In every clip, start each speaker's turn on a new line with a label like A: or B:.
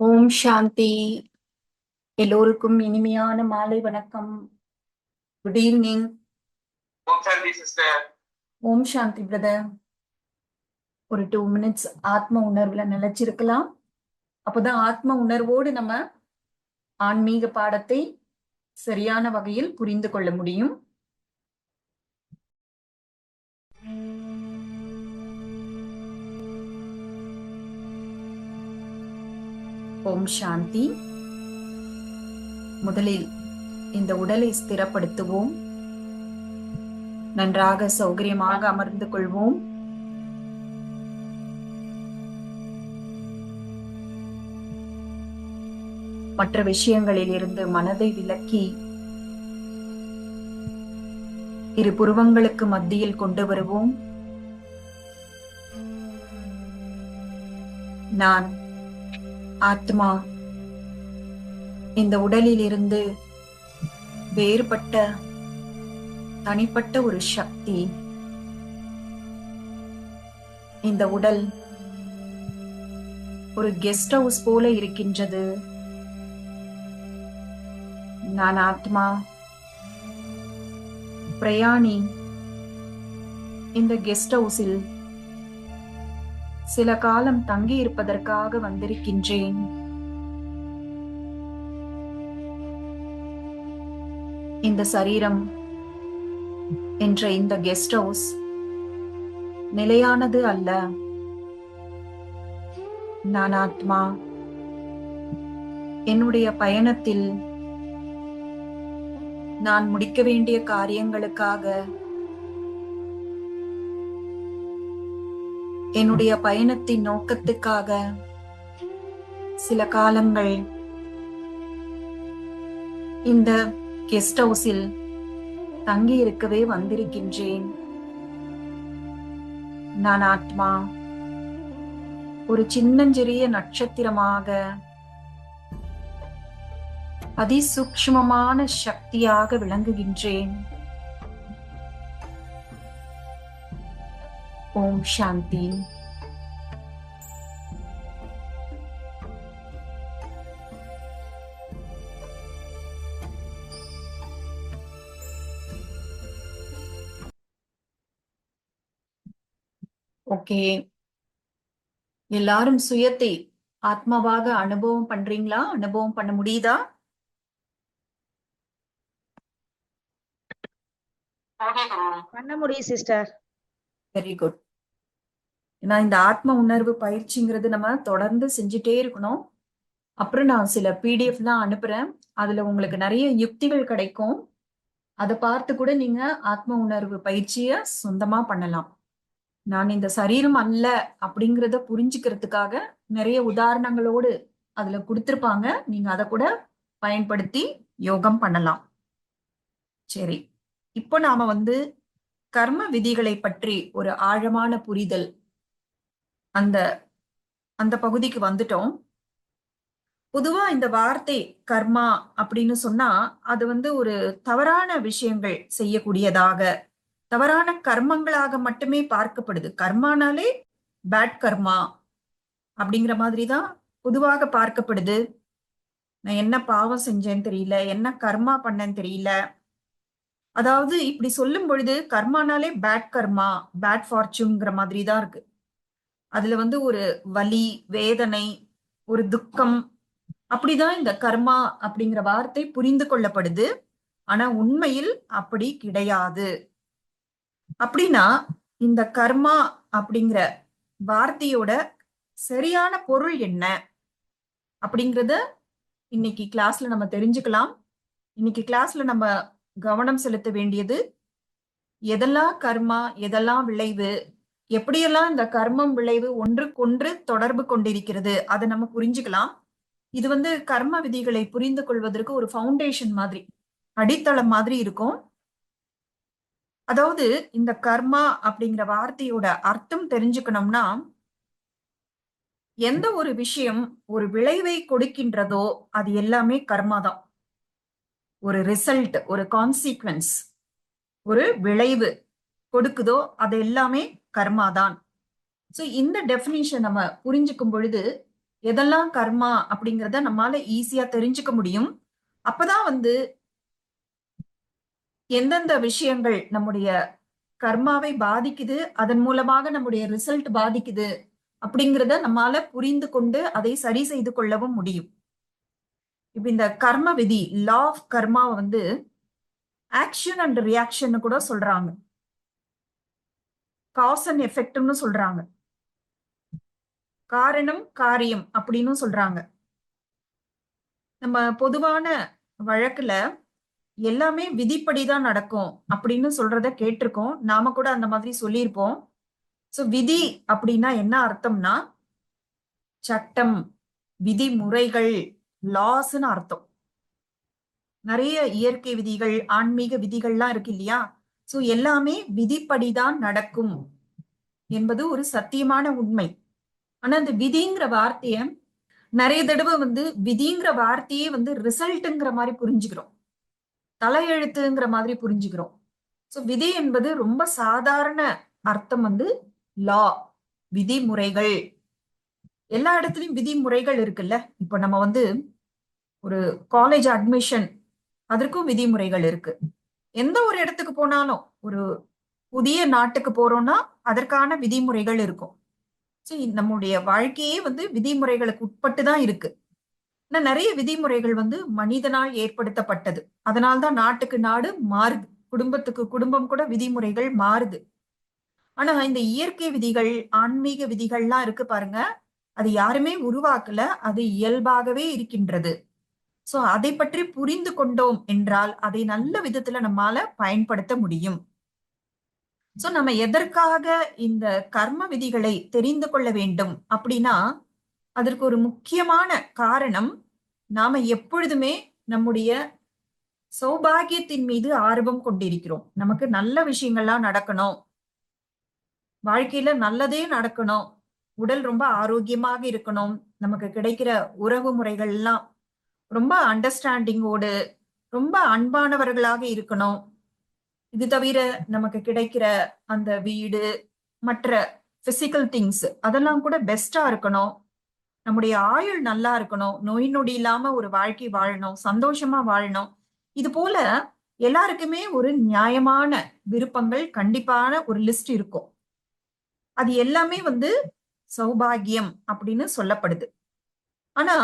A: ஓம் சாந்தி. எல்லோருக்கும் இனிமையான மாலை வணக்கம். Good evening.
B: ஓம் சாந்தி சிஸ்டர்.
A: ஓம் சாந்தி பிரதர். ஒரு 2 minutes ஆத்ம உணர்வுல நிலைச்சிருக்கலாம். அப்போதான் ஆத்ம உணர்வோடு நம்ம ஆன்மீக பாடத்தை சரியான வகையில் புரிந்து கொள்ள முடியும். ஓம் சாந்தி. முதலில் இந்த உடலை ஸ்திரப்படுத்துவோம். நன்றாக சௌகரியமாக அமர்ந்து கொள்வோம். மற்ற விஷயங்களில் இருந்து மனதை விலக்கி இரு புருவங்களுக்கு மத்தியில் கொண்டு வருவோம். நான் ஆத்மா இந்த உடலில் இருந்து வேறுபட்ட தனிப்பட்ட ஒரு சக்தி. இந்த உடல் ஒரு கெஸ்ட் ஹவுஸ் போல இருக்கின்றது. நான் ஆத்மா பிரயாணி. இந்த கெஸ்ட் ஹவுஸில் சில காலம் தங்கி இருப்பதற்காக வந்திருக்கின்றேன். இந்த சரீரம் என்ற இந்த கெஸ்ட் ஹவுஸ் நிலையானது அல்ல. நான் ஆத்மா என்னுடைய பயணத்தில் நான் முடிக்க வேண்டிய காரியங்களுக்காக, என்னுடைய பயணத்தின் நோக்கத்துக்காக சில காலங்கள் இந்த கெஸ்ட் ஹவுஸில் தங்கி இருக்கவே வந்திருக்கின்றேன். நான் ஆத்மா ஒரு சின்னஞ்சிறிய நட்சத்திரமாக, அதிசூக்ஷ்மமான சக்தியாக விளங்குகின்றேன். ஓம் சாந்தி. ஓகே, எல்லாரும் சுயத்தை ஆத்மாவாக அனுபவம் பண்றீங்களா? அனுபவம் பண்ண முடியுதா?
C: பண்ண முடியும் சிஸ்டர்.
A: Very good. ஏன்னா இந்த ஆத்ம உணர்வு பயிற்சிங்கிறது நம்ம தொடர்ந்து செஞ்சுட்டே இருக்கணும். அப்புறம் நான் சில பிடிஎஃப் தான் அனுப்புறேன். அதுல உங்களுக்கு நிறைய யுக்திகள் கிடைக்கும். அதை பார்த்து கூட நீங்க ஆத்ம உணர்வு பயிற்சிய சொந்தமா பண்ணலாம். நான் இந்த சரீரம் அல்ல அப்படிங்கிறத புரிஞ்சுக்கிறதுக்காக நிறைய உதாரணங்களோடு அதுல கொடுத்திருப்பாங்க. நீங்க அதை கூட பயன்படுத்தி யோகம் பண்ணலாம். சரி, இப்போ நாம கர்ம விதிகளை பற்றி ஒரு ஆழமான புரிதல் அந்த அந்த பகுதிக்கு வந்துட்டோம். பொதுவா இந்த வார்த்தை கர்மா அப்படின்னு சொன்னா அது ஒரு தவறான விஷயங்கள் செய்யக்கூடியதாக, தவறான கர்மங்களாக மட்டுமே பார்க்கப்படுது. கர்மானாலே பேட் கர்மா அப்படிங்கிற மாதிரிதான் பொதுவாக பார்க்கப்படுது. நான் என்ன பாவம் செஞ்சேன்னு தெரியல, என்ன கர்மா பண்ணேன்னு தெரியல. அதாவது இப்படி சொல்லும் பொழுது கர்மானாலே பேட் கர்மா, பேட் ஃபார்ச்சூன்ங்கிற மாதிரி தான் இருக்கு. அதுல ஒரு வலி, வேதனை, ஒரு துக்கம், அப்படிதான் இந்த கர்மா அப்படிங்கிற வார்த்தை புரிந்து கொள்ளப்படுது. ஆனா உண்மையில் அப்படி கிடையாது. அப்படின்னா இந்த கர்மா அப்படிங்கிற வார்த்தையோட சரியான பொருள் என்ன அப்படிங்கறத இன்னைக்கு கிளாஸ்ல நம்ம தெரிஞ்சுக்கலாம். இன்னைக்கு கிளாஸ்ல நம்ம கவனம் செலுத்த வேண்டியது எதெல்லாம் கர்மா, எதெல்லாம் விளைவு, எப்படியெல்லாம் இந்த கர்மம் விளைவு ஒன்றுக்கொன்று தொடர்பு கொண்டிருக்கிறது, அதை நம்ம புரிஞ்சுக்கலாம். இது கர்ம விதிகளை புரிந்து கொள்வதற்கு ஒரு ஃபவுண்டேஷன் மாதிரி, அடித்தளம் மாதிரி இருக்கும். அதாவது இந்த கர்மா அப்படிங்கிற வார்த்தையோட அர்த்தம் தெரிஞ்சுக்கணும்னா, எந்த ஒரு விஷயம் ஒரு விளைவை கொடுக்கின்றதோ அது எல்லாமே கர்மா தான். ஒரு ரிசல்ட், ஒரு கான்சிக்வன்ஸ், ஒரு விளைவு கொடுக்குதோ அது எல்லாமே கர்மா தான். சோ இந்த டெஃபினிஷன் நம்ம புரிஞ்சுக்கும் பொழுது எதெல்லாம் கர்மா அப்படிங்கிறத நம்மால ஈஸியா தெரிஞ்சுக்க முடியும். அப்பதான் வந்து எந்தெந்த விஷயங்கள் நம்முடைய கர்மாவை பாதிக்குது, அதன் மூலமாக நம்முடைய ரிசல்ட் பாதிக்குது அப்படிங்கிறத நம்மால புரிந்து கொண்டு அதை சரி செய்து கொள்ளவும் முடியும். இப்ப இந்த கர்ம விதி, லா ஆஃப் கர்மாவை வந்து ஆக்ஷன் அண்ட் ரியாக்ஷன் கூட சொல்றாங்க. காஸ் அண்ட் எஃபெக்ட்னு சொல்றாங்க. காரணம் காரியம் அப்படின்னு சொல்றாங்க. நம்ம பொதுவான வழக்குல எல்லாமே விதிப்படிதான் நடக்கும் அப்படின்னு சொல்றத கேட்டிருக்கோம். நாம கூட அந்த மாதிரி சொல்லியிருப்போம். சோ விதி அப்படின்னா என்ன அர்த்தம்னா சட்டம், விதிமுறைகள், லாஸ்ன்னு அர்த்தம். நிறைய இயற்கை விதிகள், ஆன்மீக விதிகள்லாம் இருக்கு இல்லையா? சோ எல்லாமே விதிப்படிதான் நடக்கும் என்பது ஒரு சத்தியமான உண்மை. ஆனா அந்த விதிங்கிற வார்த்தைய நிறைய தடவை வந்து விதிங்கிற வார்த்தையே வந்து ரிசல்ட்ங்கிற மாதிரி புரிஞ்சுக்கிறோம், தலையெழுத்துங்கிற மாதிரி புரிஞ்சுக்கிறோம். சோ விதி என்பது ரொம்ப சாதாரண அர்த்தம் வந்து லா, விதிமுறைகள். எல்லா இடத்துலயும் விதிமுறைகள் இருக்குல்ல. இப்ப நம்ம வந்து ஒரு காலேஜ் அட்மிஷன், அதற்கும் விதிமுறைகள் இருக்கு. எந்த ஒரு இடத்துக்கு போனாலும், ஒரு புதிய நாட்டுக்கு போறோம்னா அதற்கான விதிமுறைகள் இருக்கும். சோ நம்முடைய வாழ்க்கையே வந்து விதிமுறைகளுக்கு உட்பட்டு தான் இருக்கு. ஆனா நிறைய விதிமுறைகள் வந்து மனிதனால் ஏற்படுத்தப்பட்டது. அதனால்தான் நாட்டுக்கு நாடு மாறுது, குடும்பத்துக்கு குடும்பம் கூட விதிமுறைகள் மாறுது. ஆனா இந்த இயற்கை விதிகள், ஆன்மீக விதிகள்லாம் இருக்கு பாருங்க, அது யாருமே உருவாக்கல, அது இயல்பாகவே இருக்கின்றது. சோ அதை பற்றி புரிந்து கொண்டோம் என்றால் அதை நல்ல விதத்துல நம்மால பயன்படுத்த முடியும். சோ நம்ம எதற்காக இந்த கர்ம விதிகளை தெரிந்து கொள்ள வேண்டும் அப்படின்னா, அதற்கு ஒரு முக்கியமான காரணம், நாம எப்பொழுதுமே நம்முடைய சௌபாகியத்தின் மீது ஆர்வம் கொண்டிருக்கிறோம். நமக்கு நல்ல விஷயங்கள்லாம் நடக்கணும், வாழ்க்கையில நல்லதே நடக்கணும், உடல் ரொம்ப ஆரோக்கியமாக இருக்கணும், நமக்கு கிடைக்கிற உறவு முறைகள் எல்லாம் ரொம்ப அண்டர்ஸ்டாண்டிங்கோடு ரொம்ப அன்பானவர்களாக இருக்கணும். இது தவிர நமக்கு கிடைக்கிற அந்த வீடு, மற்ற பிசிக்கல் திங்ஸ் அதெல்லாம் கூட பெஸ்டா இருக்கணும். நம்முடைய ஆயுள் நல்லா இருக்கணும், நோய் நொடி இல்லாம ஒரு வாழ்க்கை வாழணும், சந்தோஷமா வாழணும். இது போல எல்லாருக்குமே ஒரு நியாயமான விருப்பங்கள், கண்டிப்பான ஒரு லிஸ்ட் இருக்கும். அது எல்லாமே வந்து சௌபாகியம் அப்படின்னு சொல்லப்படுது. ஆனா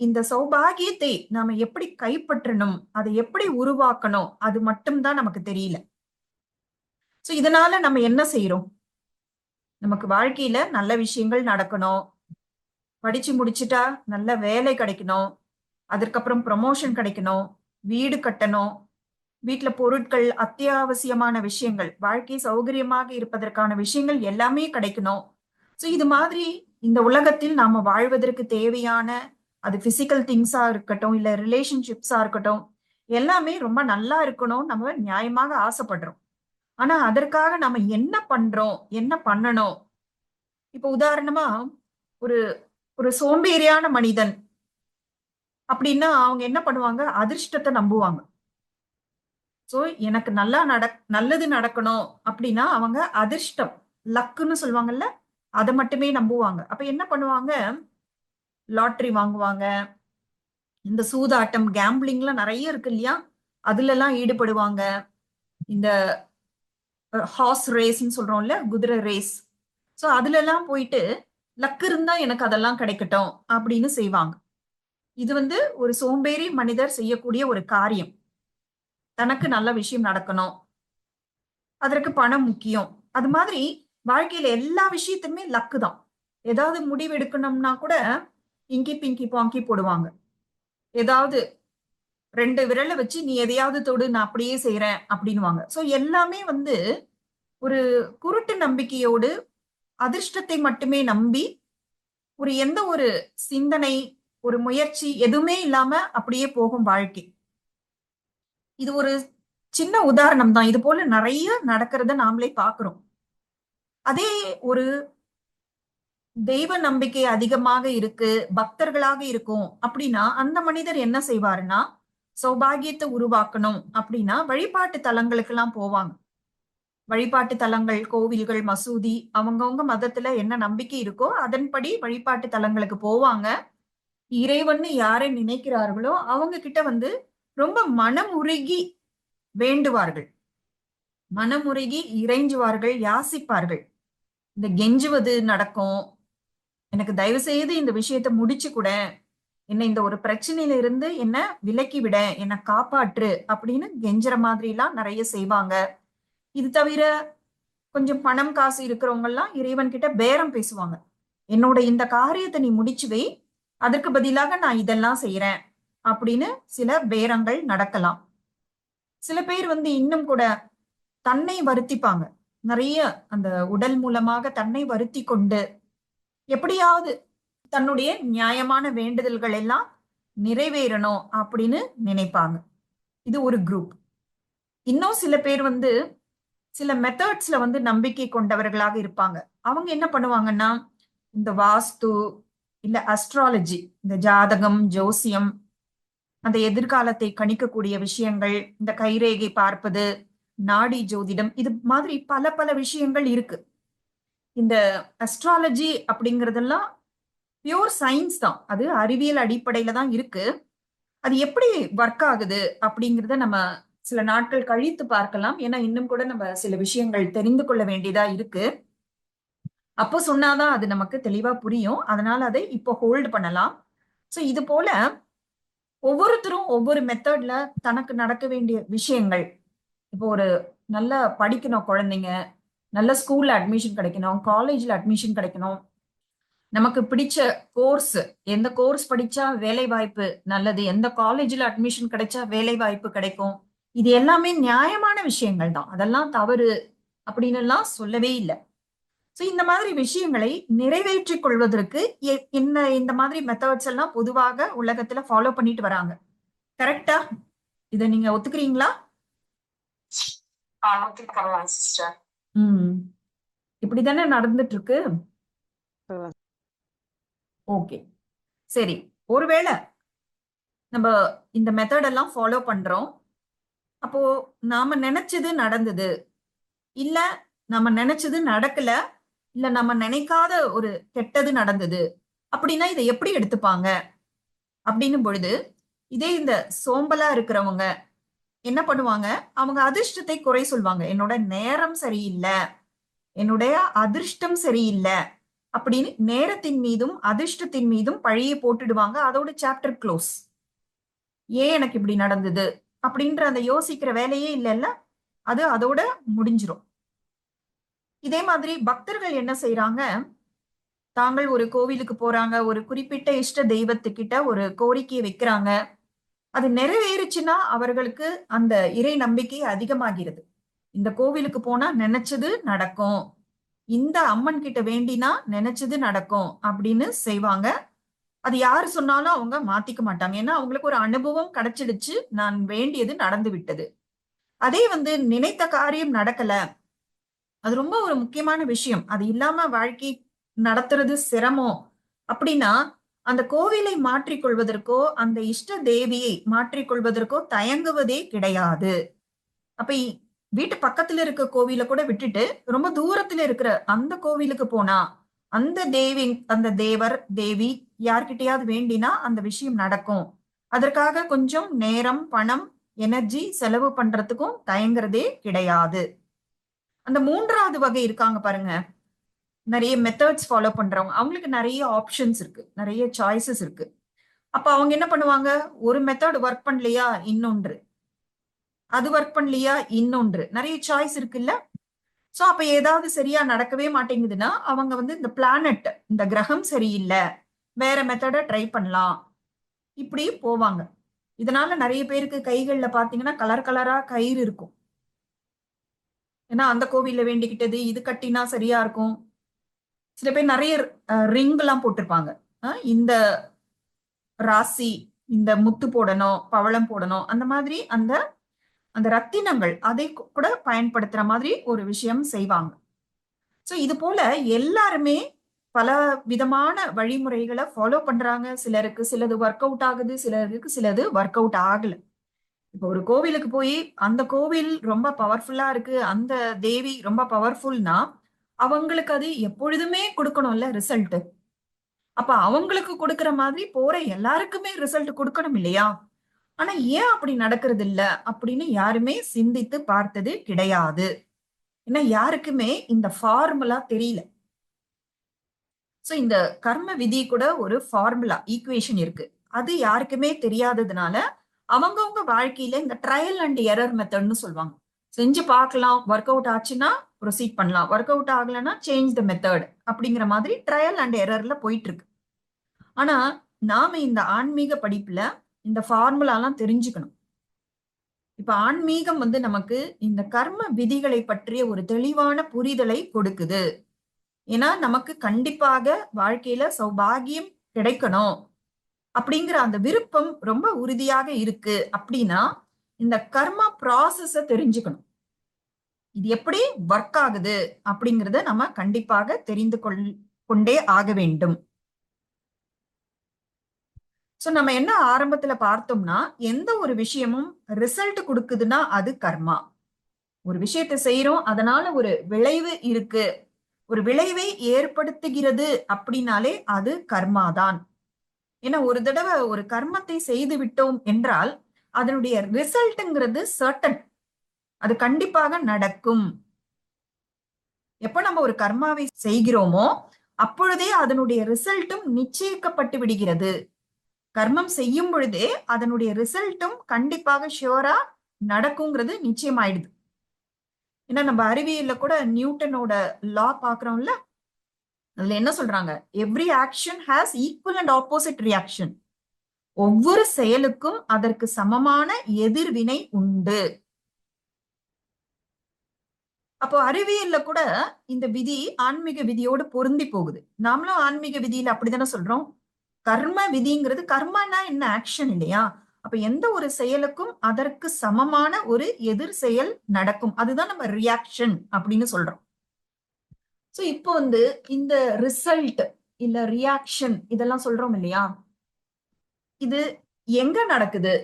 A: இந்த சௌபாகியத்தை நாம எப்படி கைப்பற்றணும், அதை எப்படி உருவாக்கணும், அது மட்டும்தான் நமக்கு தெரியல. சோ இதனால நம்ம என்ன செய்யறோம்? நமக்கு வாழ்க்கையில நல்ல விஷயங்கள் நடக்கணும், படிச்சு முடிச்சுட்டா நல்ல வேலை கிடைக்கணும், அதற்கப்புறம் ப்ரமோஷன் கிடைக்கணும், வீடு கட்டணும், வீட்டுல பொருட்கள், அத்தியாவசியமான விஷயங்கள், வாழ்க்கை சௌகரியமாக இருப்பதற்கான விஷயங்கள் எல்லாமே கிடைக்கணும். சோ இது மாதிரி இந்த உலகத்தில் நாம வாழ்வதற்கு தேவையான, அது பிசிக்கல் திங்ஸா இருக்கட்டும், இல்ல ரிலேஷன்ஷிப்ஸா இருக்கட்டும், எல்லாமே ரொம்ப நல்லா இருக்கணும், நம்ம நியாயமாக ஆசைப்படுறோம். ஆனா அதற்காக நம்ம என்ன பண்றோம், என்ன பண்ணணும்? இப்ப உதாரணமா ஒரு ஒரு சோம்பேறியான மனிதன் அப்படின்னா அவங்க என்ன பண்ணுவாங்க? அதிர்ஷ்டத்தை நம்புவாங்க. சோ எனக்கு நல்லது நடக்கணும் அப்படின்னா அவங்க அதிர்ஷ்டம், லக்குன்னு சொல்லுவாங்கல்ல, அதை மட்டுமே நம்புவாங்க. அப்ப என்ன பண்ணுவாங்க? லாட்டரி வாங்குவாங்க, இந்த சூதாட்டம், கேம்பிளிங்லாம் நிறைய இருக்கு இல்லையா, அதுல எல்லாம் ஈடுபடுவாங்க. இந்த ஹார்ஸ் ரேஸ்ன்னு சொல்றோம்ல, குதிரை ரேஸ், சோ அதுல எல்லாம் போயிட்டு லக் இருந்தா எனக்கு அதெல்லாம் கிடைக்கட்டும் அப்படின்னு செய்வாங்க. இது வந்து ஒரு சோம்பேறி மனிதர் செய்யக்கூடிய ஒரு காரியம். தனக்கு நல்ல விஷயம் நடக்கணும், அதற்கு பணம் முக்கியம். அது மாதிரி வாழ்க்கையில எல்லா விஷயத்துமே லக்கு தான். ஏதாவது முடிவு எடுக்கணும்னா கூட இங்கி பிங்கி பாங்கி போடுவாங்க. ஏதாவது 2 விரலை வச்சு நீ எதையாவது தொடு, நான் அப்படியே செய்யறேன் அப்படின்னுவாங்க. சோ எல்லாமே வந்து ஒரு குருட்டு நம்பிக்கையோடு, அதிர்ஷ்டத்தை மட்டுமே நம்பி, ஒரு எந்த ஒரு சிந்தனை, ஒரு முயற்சி எதுவுமே இல்லாம அப்படியே போகும் வாழ்க்கை. இது ஒரு சின்ன உதாரணம் தான். இது போல நிறைய நடக்கிறத நாமளே பாக்குறோம். அதே ஒரு தெய்வ நம்பிக்கை அதிகமாக இருக்கு, பக்தர்களாக இருக்கும் அப்படின்னா அந்த மனிதர் என்ன செய்வாருன்னா, சௌபாகியத்தை உருவாக்கணும் அப்படின்னா வழிபாட்டு தலங்களுக்கு எல்லாம் போவாங்க. வழிபாட்டு தலங்கள், கோவில்கள், மசூதி, அவங்கவங்க மதத்துல என்ன நம்பிக்கை இருக்கோ அதன்படி வழிபாட்டு தலங்களுக்கு போவாங்க. இறைவன்னு யாரை நினைக்கிறார்களோ அவங்க கிட்ட வந்து ரொம்ப மனமுருகி வேண்டுவார்கள், மனமுருகி இறைஞ்சுவார்கள், யாசிப்பார்கள். இந்த கெஞ்சுவது நடக்கும். எனக்கு தயவு செய்து இந்த விஷயத்த முடிச்சு கூட, என்ன இந்த ஒரு பிரச்சனையில இருந்து என்ன விலக்கி விட, என்ன காப்பாற்று அப்படின்னு கெஞ்சுற மாதிரி எல்லாம் நிறைய செய்வாங்க. இது தவிர கொஞ்சம் பணம் காசு இருக்கிறவங்க எல்லாம் இறைவன் கிட்ட பேரம் பேசுவாங்க. என்னோட இந்த காரியத்தை நீ முடிச்சு வை, அதற்கு பதிலாக நான் இதெல்லாம் செய்யறேன் அப்படின்னு சில பேரங்கள் நடக்கலாம். சில பேர் வந்து இன்னும் கூட தன்னை வருத்திப்பாங்க. நிறைய அந்த உடல் மூலமாக தன்னை வருத்தி கொண்டு எப்படியாவது தன்னுடைய நியாயமான வேண்டுதல்கள் எல்லாம் நிறைவேறணும் அப்படின்னு நினைப்பாங்க. இது ஒரு குரூப். இன்னும் சில பேர் வந்து சில மெத்தட்ஸ்ல வந்து நம்பிக்கை கொண்டவர்களாக இருப்பாங்க. அவங்க என்ன பண்ணுவாங்கன்னா, இந்த வாஸ்து இல்ல அஸ்ட்ராலஜி, இந்த ஜாதகம், ஜோசியம், அந்த எதிர்காலத்தை கணிக்கக்கூடிய விஷயங்கள், இந்த கைரேகை பார்ப்பது, நாடி ஜோதிடம், இது மாதிரி பல பல விஷயங்கள் இருக்கு. இந்த அஸ்ட்ராலஜி அப்படிங்கறதெல்லாம் பியூர் சயின்ஸ் தான், அது அறிவியல் அடிப்படையில தான் இருக்கு. அது எப்படி ஒர்க் ஆகுது அப்படிங்கறத நம்ம சில நாட்கள் கழித்து பார்க்கலாம். ஏன்னா இன்னும் கூட நம்ம சில விஷயங்கள் தெரிந்து கொள்ள வேண்டியதா இருக்கு. அப்போ சொன்னாதான் அது நமக்கு தெளிவா புரியும். அதனால அதை இப்போ ஹோல்டு பண்ணலாம். சோ இது போல ஒவ்வொருத்தரும் ஒவ்வொரு மெத்தட்ல தனக்கு நடக்க வேண்டிய விஷயங்கள், இப்போ ஒரு நல்ல படிக்கணும் குழந்தைங்க, நல்ல ஸ்கூல்ல அட்மிஷன் கிடைக்கணும், காலேஜ்ல அட்மிஷன் கிடைக்கணும், நமக்கு பிடிச்ச கோர்ஸ், எந்த கோர்ஸ் படிச்சா வேலை வாய்ப்பு நல்லது, எந்த காலேஜ்ல அட்மிஷன் கிடைச்சா வேலை வாய்ப்பு கிடைக்கும், இது எல்லாமே நியாயமான விஷயங்கள் தான். அதெல்லாம் தவறு அப்படின்னு எல்லாம் சொல்லவே இல்லை. சோ இந்த மாதிரி விஷயங்களை நிறைவேற்றிக் கொள்வதற்கு இந்த மாதிரி மெத்தட்ஸ் எல்லாம் பொதுவாக உலகத்துல ஃபாலோ பண்ணிட்டு வராங்க. கரெக்டா? இத நீங்க ஒத்துக்கிறீங்களா?
B: ஒத்துக்கலாம் சிஸ்டர்.
A: இப்படித்தானே நடந்துட்டு இருக்கு. ஓகே, சரி. ஒருவேளை நம்ம இந்த மெத்தட் எல்லாம் ஃபாலோ பண்றோம், அப்போ நாம நினைச்சது நடந்தது, இல்ல நம்ம நினைச்சது நடக்கல, இல்ல நம்ம நினைக்காத ஒரு கெட்டது நடந்தது அப்படின்னா இதை எப்படி எடுத்துப்பாங்க அப்படின்னும் பொழுது, இதே இந்த சோம்பலா இருக்கிறவங்க என்ன பண்ணுவாங்க, அவங்க அதிர்ஷ்டத்தை குறை சொல்வாங்க. என்னோட நேரம் சரியில்லை, என்னுடைய அதிர்ஷ்டம் சரியில்லை அப்படின்னு நேரத்தின் மீதும் அதிர்ஷ்டத்தின் மீதும் பழியை போட்டுடுவாங்க. அதோட சாப்டர் க்ளோஸ். ஏன் எனக்கு இப்படி நடந்தது அப்படின்ற அந்த யோசிக்கிற வேலையே இல்லைல்ல, அது அதோட முடிஞ்சிரும். இதே மாதிரி பக்தர்கள் என்ன செய்யறாங்க, தாங்கள் ஒரு கோவிலுக்கு போறாங்க, ஒரு குறிப்பிட்ட இஷ்ட தெய்வத்துக்கிட்ட ஒரு கோரிக்கையை வைக்கிறாங்க, அது நிறைவேறுச்சுன்னா அவர்களுக்கு அந்த இறை நம்பிக்கை அதிகமாகிறது. இந்த கோவிலுக்கு போனா நினைச்சது நடக்கும், இந்த அம்மன் கிட்ட வேண்டினா நினைச்சது நடக்கும் அப்படின்னு செய்வாங்க. அது யாரு சொன்னாலும் அவங்க மாத்திக்க மாட்டாங்க. ஏன்னா அவங்களுக்கு ஒரு அனுபவம் கிடைச்சிடுச்சு, நான் வேண்டியது நடந்து விட்டது. அதே வந்து நினைத்த காரியம் நடக்கல, அது ரொம்ப ஒரு முக்கியமான விஷயம், அது இல்லாம வாழ்க்கை நடத்துறது சிரமம் அப்படின்னா அந்த கோவிலை மாற்றிக்கொள்வதற்கோ அந்த இஷ்ட தேவியை மாற்றிக்கொள்வதற்கோ தயங்குவதே கிடையாது. அப்ப வீட்டு பக்கத்துல இருக்க கோவில கூட விட்டுட்டு ரொம்ப தூரத்துல இருக்கிற அந்த கோவிலுக்கு போனா அந்த தேவி, அந்த தேவர் தேவி யார்கிட்டயாவது வேண்டினா அந்த விஷயம் நடக்கும். அதற்காக கொஞ்சம் நேரம், பணம், எனர்ஜி செலவு பண்றதுக்கும் தயங்குறதே கிடையாது. அந்த மூன்றாவது வகை இருக்காங்க பாருங்க, நிறைய மெத்தட்ஸ் ஃபாலோ பண்றவங்க, அவங்களுக்கு நிறைய ஆப்ஷன்ஸ் இருக்கு, நிறைய சாய்ஸஸ் இருக்கு. அப்ப அவங்க என்ன பண்ணுவாங்க, ஒரு மெத்தட் ஒர்க் பண்ணலையா இன்னொன்று, அது ஒர்க் பண்ணலையா இன்னொன்று, நிறைய சாய்ஸ் இருக்குல்ல. சோ அப்ப ஏதாவது சரியா நடக்கவே மாட்டேங்குதுன்னா அவங்க வந்து இந்த பிளானட், இந்த கிரகம் சரியில்லை, வேற மெத்தட ட்ரை பண்ணலாம், இப்படி போவாங்க. இதனால நிறைய பேருக்கு கைகள்ல பாத்தீங்கன்னா கலர் கலரா கயிறு இருக்கும். ஏன்னா அந்த கோவில்ல வேண்டிக்கிட்டது இது கட்டினா சரியா இருக்கும். சில பேர் நிறைய ரிங் எல்லாம் போட்டிருப்பாங்க. இந்த ராசி, இந்த முத்து போடணும், பவளம் போடணும், அந்த மாதிரி அந்த அந்த ரத்தினங்கள் அதை கூட பயன்படுத்துற மாதிரி ஒரு விஷயம் செய்வாங்க. சோ இது போல எல்லாருமே பல விதமான வழிமுறைகளை ஃபாலோ பண்றாங்க. சிலருக்கு சிலது ஒர்க் அவுட் ஆகுது, சிலருக்கு சிலது ஒர்க் அவுட் ஆகல. இப்போ ஒரு கோவிலுக்கு போய் அந்த கோவில் ரொம்ப பவர்ஃபுல்லா இருக்கு, அந்த தேவி ரொம்ப பவர்ஃபுல்னா அவங்களுக்கு அது எப்பொழுதுமே கொடுக்கணும்ல ரிசல்ட். அப்ப அவங்களுக்கு கொடுக்கிற மாதிரி போற எல்லாருக்குமே ரிசல்ட் கொடுக்கணும் இல்லையா? ஆனா ஏன் அப்படி நடக்கிறது இல்ல அப்படின்னு யாருமே சிந்தித்து பார்த்தது கிடையாது. ஏன்னா யாருக்குமே இந்த ஃபார்முலா தெரியல. சோ இந்த கர்ம விதி கூட ஒரு ஃபார்முலா ஈக்குவேஷன் இருக்கு. அது யாருக்குமே தெரியாததுனால அவங்கவங்க வாழ்க்கையில இந்த ட்ரையல் அண்ட் எரர் மெத்தட்னு சொல்லுவாங்க. செஞ்சு பார்க்கலாம், ஒர்க் அவுட் ஆச்சுன்னா ப்ரொசீட் பண்ணலாம், ஒர்க் அவுட் ஆகலைன்னா சேஞ்ச் த மெத்தட் அப்படிங்கிற மாதிரி ட்ரையல் அண்ட் எரர்ல போயிட்டு இருக்கு. ஆனா நாம இந்த ஆன்மீக படிப்புல இந்த ஃபார்முலாலாம் தெரிஞ்சுக்கணும். இப்ப ஆன்மீகம் வந்து நமக்கு இந்த கர்ம விதிகளை பற்றிய ஒரு தெளிவான புரிதலை கொடுக்குது. ஏன்னா நமக்கு கண்டிப்பாக வாழ்க்கையில சௌபாகியம் கிடைக்கணும் அப்படிங்கிற அந்த விருப்பம் ரொம்ப உறுதியாக இருக்கு அப்படின்னா இந்த கர்மா ப்ராசஸ தெரிஞ்சுக்கணும். இது எப்படி ஒர்க் ஆகுது அப்படிங்கறத நம்ம கண்டிப்பாக தெரிந்து கொண்டே ஆக வேண்டும். சோ நம்ம என்ன ஆரம்பத்துல பார்த்தோம்னா, எந்த ஒரு விஷயமும் ரிசல்ட் கொடுக்குதுன்னா அது கர்மா. ஒரு விஷயத்தை செய்யறோம், அதனால ஒரு விளைவு இருக்கு, ஒரு விளைவை ஏற்படுத்துகிறது அப்படின்னாலே அது கர்மாதான். ஏன்னா ஒரு தடவை ஒரு கர்மத்தை செய்து விட்டோம் என்றால் அதனுடைய ரிசல்ட்ங்கிறது சர்டன், அது கண்டிப்பாக நடக்கும். எப்ப நம்ம ஒரு கர்மாவை செய்கிறோமோ அப்பொழுதே அதனுடைய ரிசல்ட்டும் நிச்சயிக்கப்பட்டு விடுகிறது. கர்மம் செய்யும் பொழுதே அதனுடைய ரிசல்ட்டும் கண்டிப்பாக ஷியோரா நடக்குங்கிறது நிச்சயமாயிடுது. ஏன்னா நம்ம அறிவியல்ல கூட நியூட்டனோட லா பாக்குறோம்ல, அதுல என்ன சொல்றாங்க, every action has equal and opposite reaction. ஒவ்வொரு செயலுக்கும் அதற்கு சமமான எதிர்வினை உண்டு. அப்போ அறிவியல்ல கூட இந்த விதி ஆன்மீக விதியோடு பொருந்தி போகுது. நாமளும் ஆன்மீக விதியில அப்படித்தானே சொல்றோம். கர்ம விதிங்கிறது, கர்மனா என்ன, ஆக்ஷன் இல்லையா? அப்ப எந்த ஒரு செயலுக்கும் அதற்கு சமமான ஒரு எதிர் செயல் நடக்கும், அதுதான் நம்ம ரியாக்ஷன் அப்படின்னு சொல்றோம். சோ இப்போ வந்து இந்த ரிசல்ட் இல்ல ரியாக்ஷன் இதெல்லாம் சொல்றோம் இல்லையா, இது எங்க நடக்குது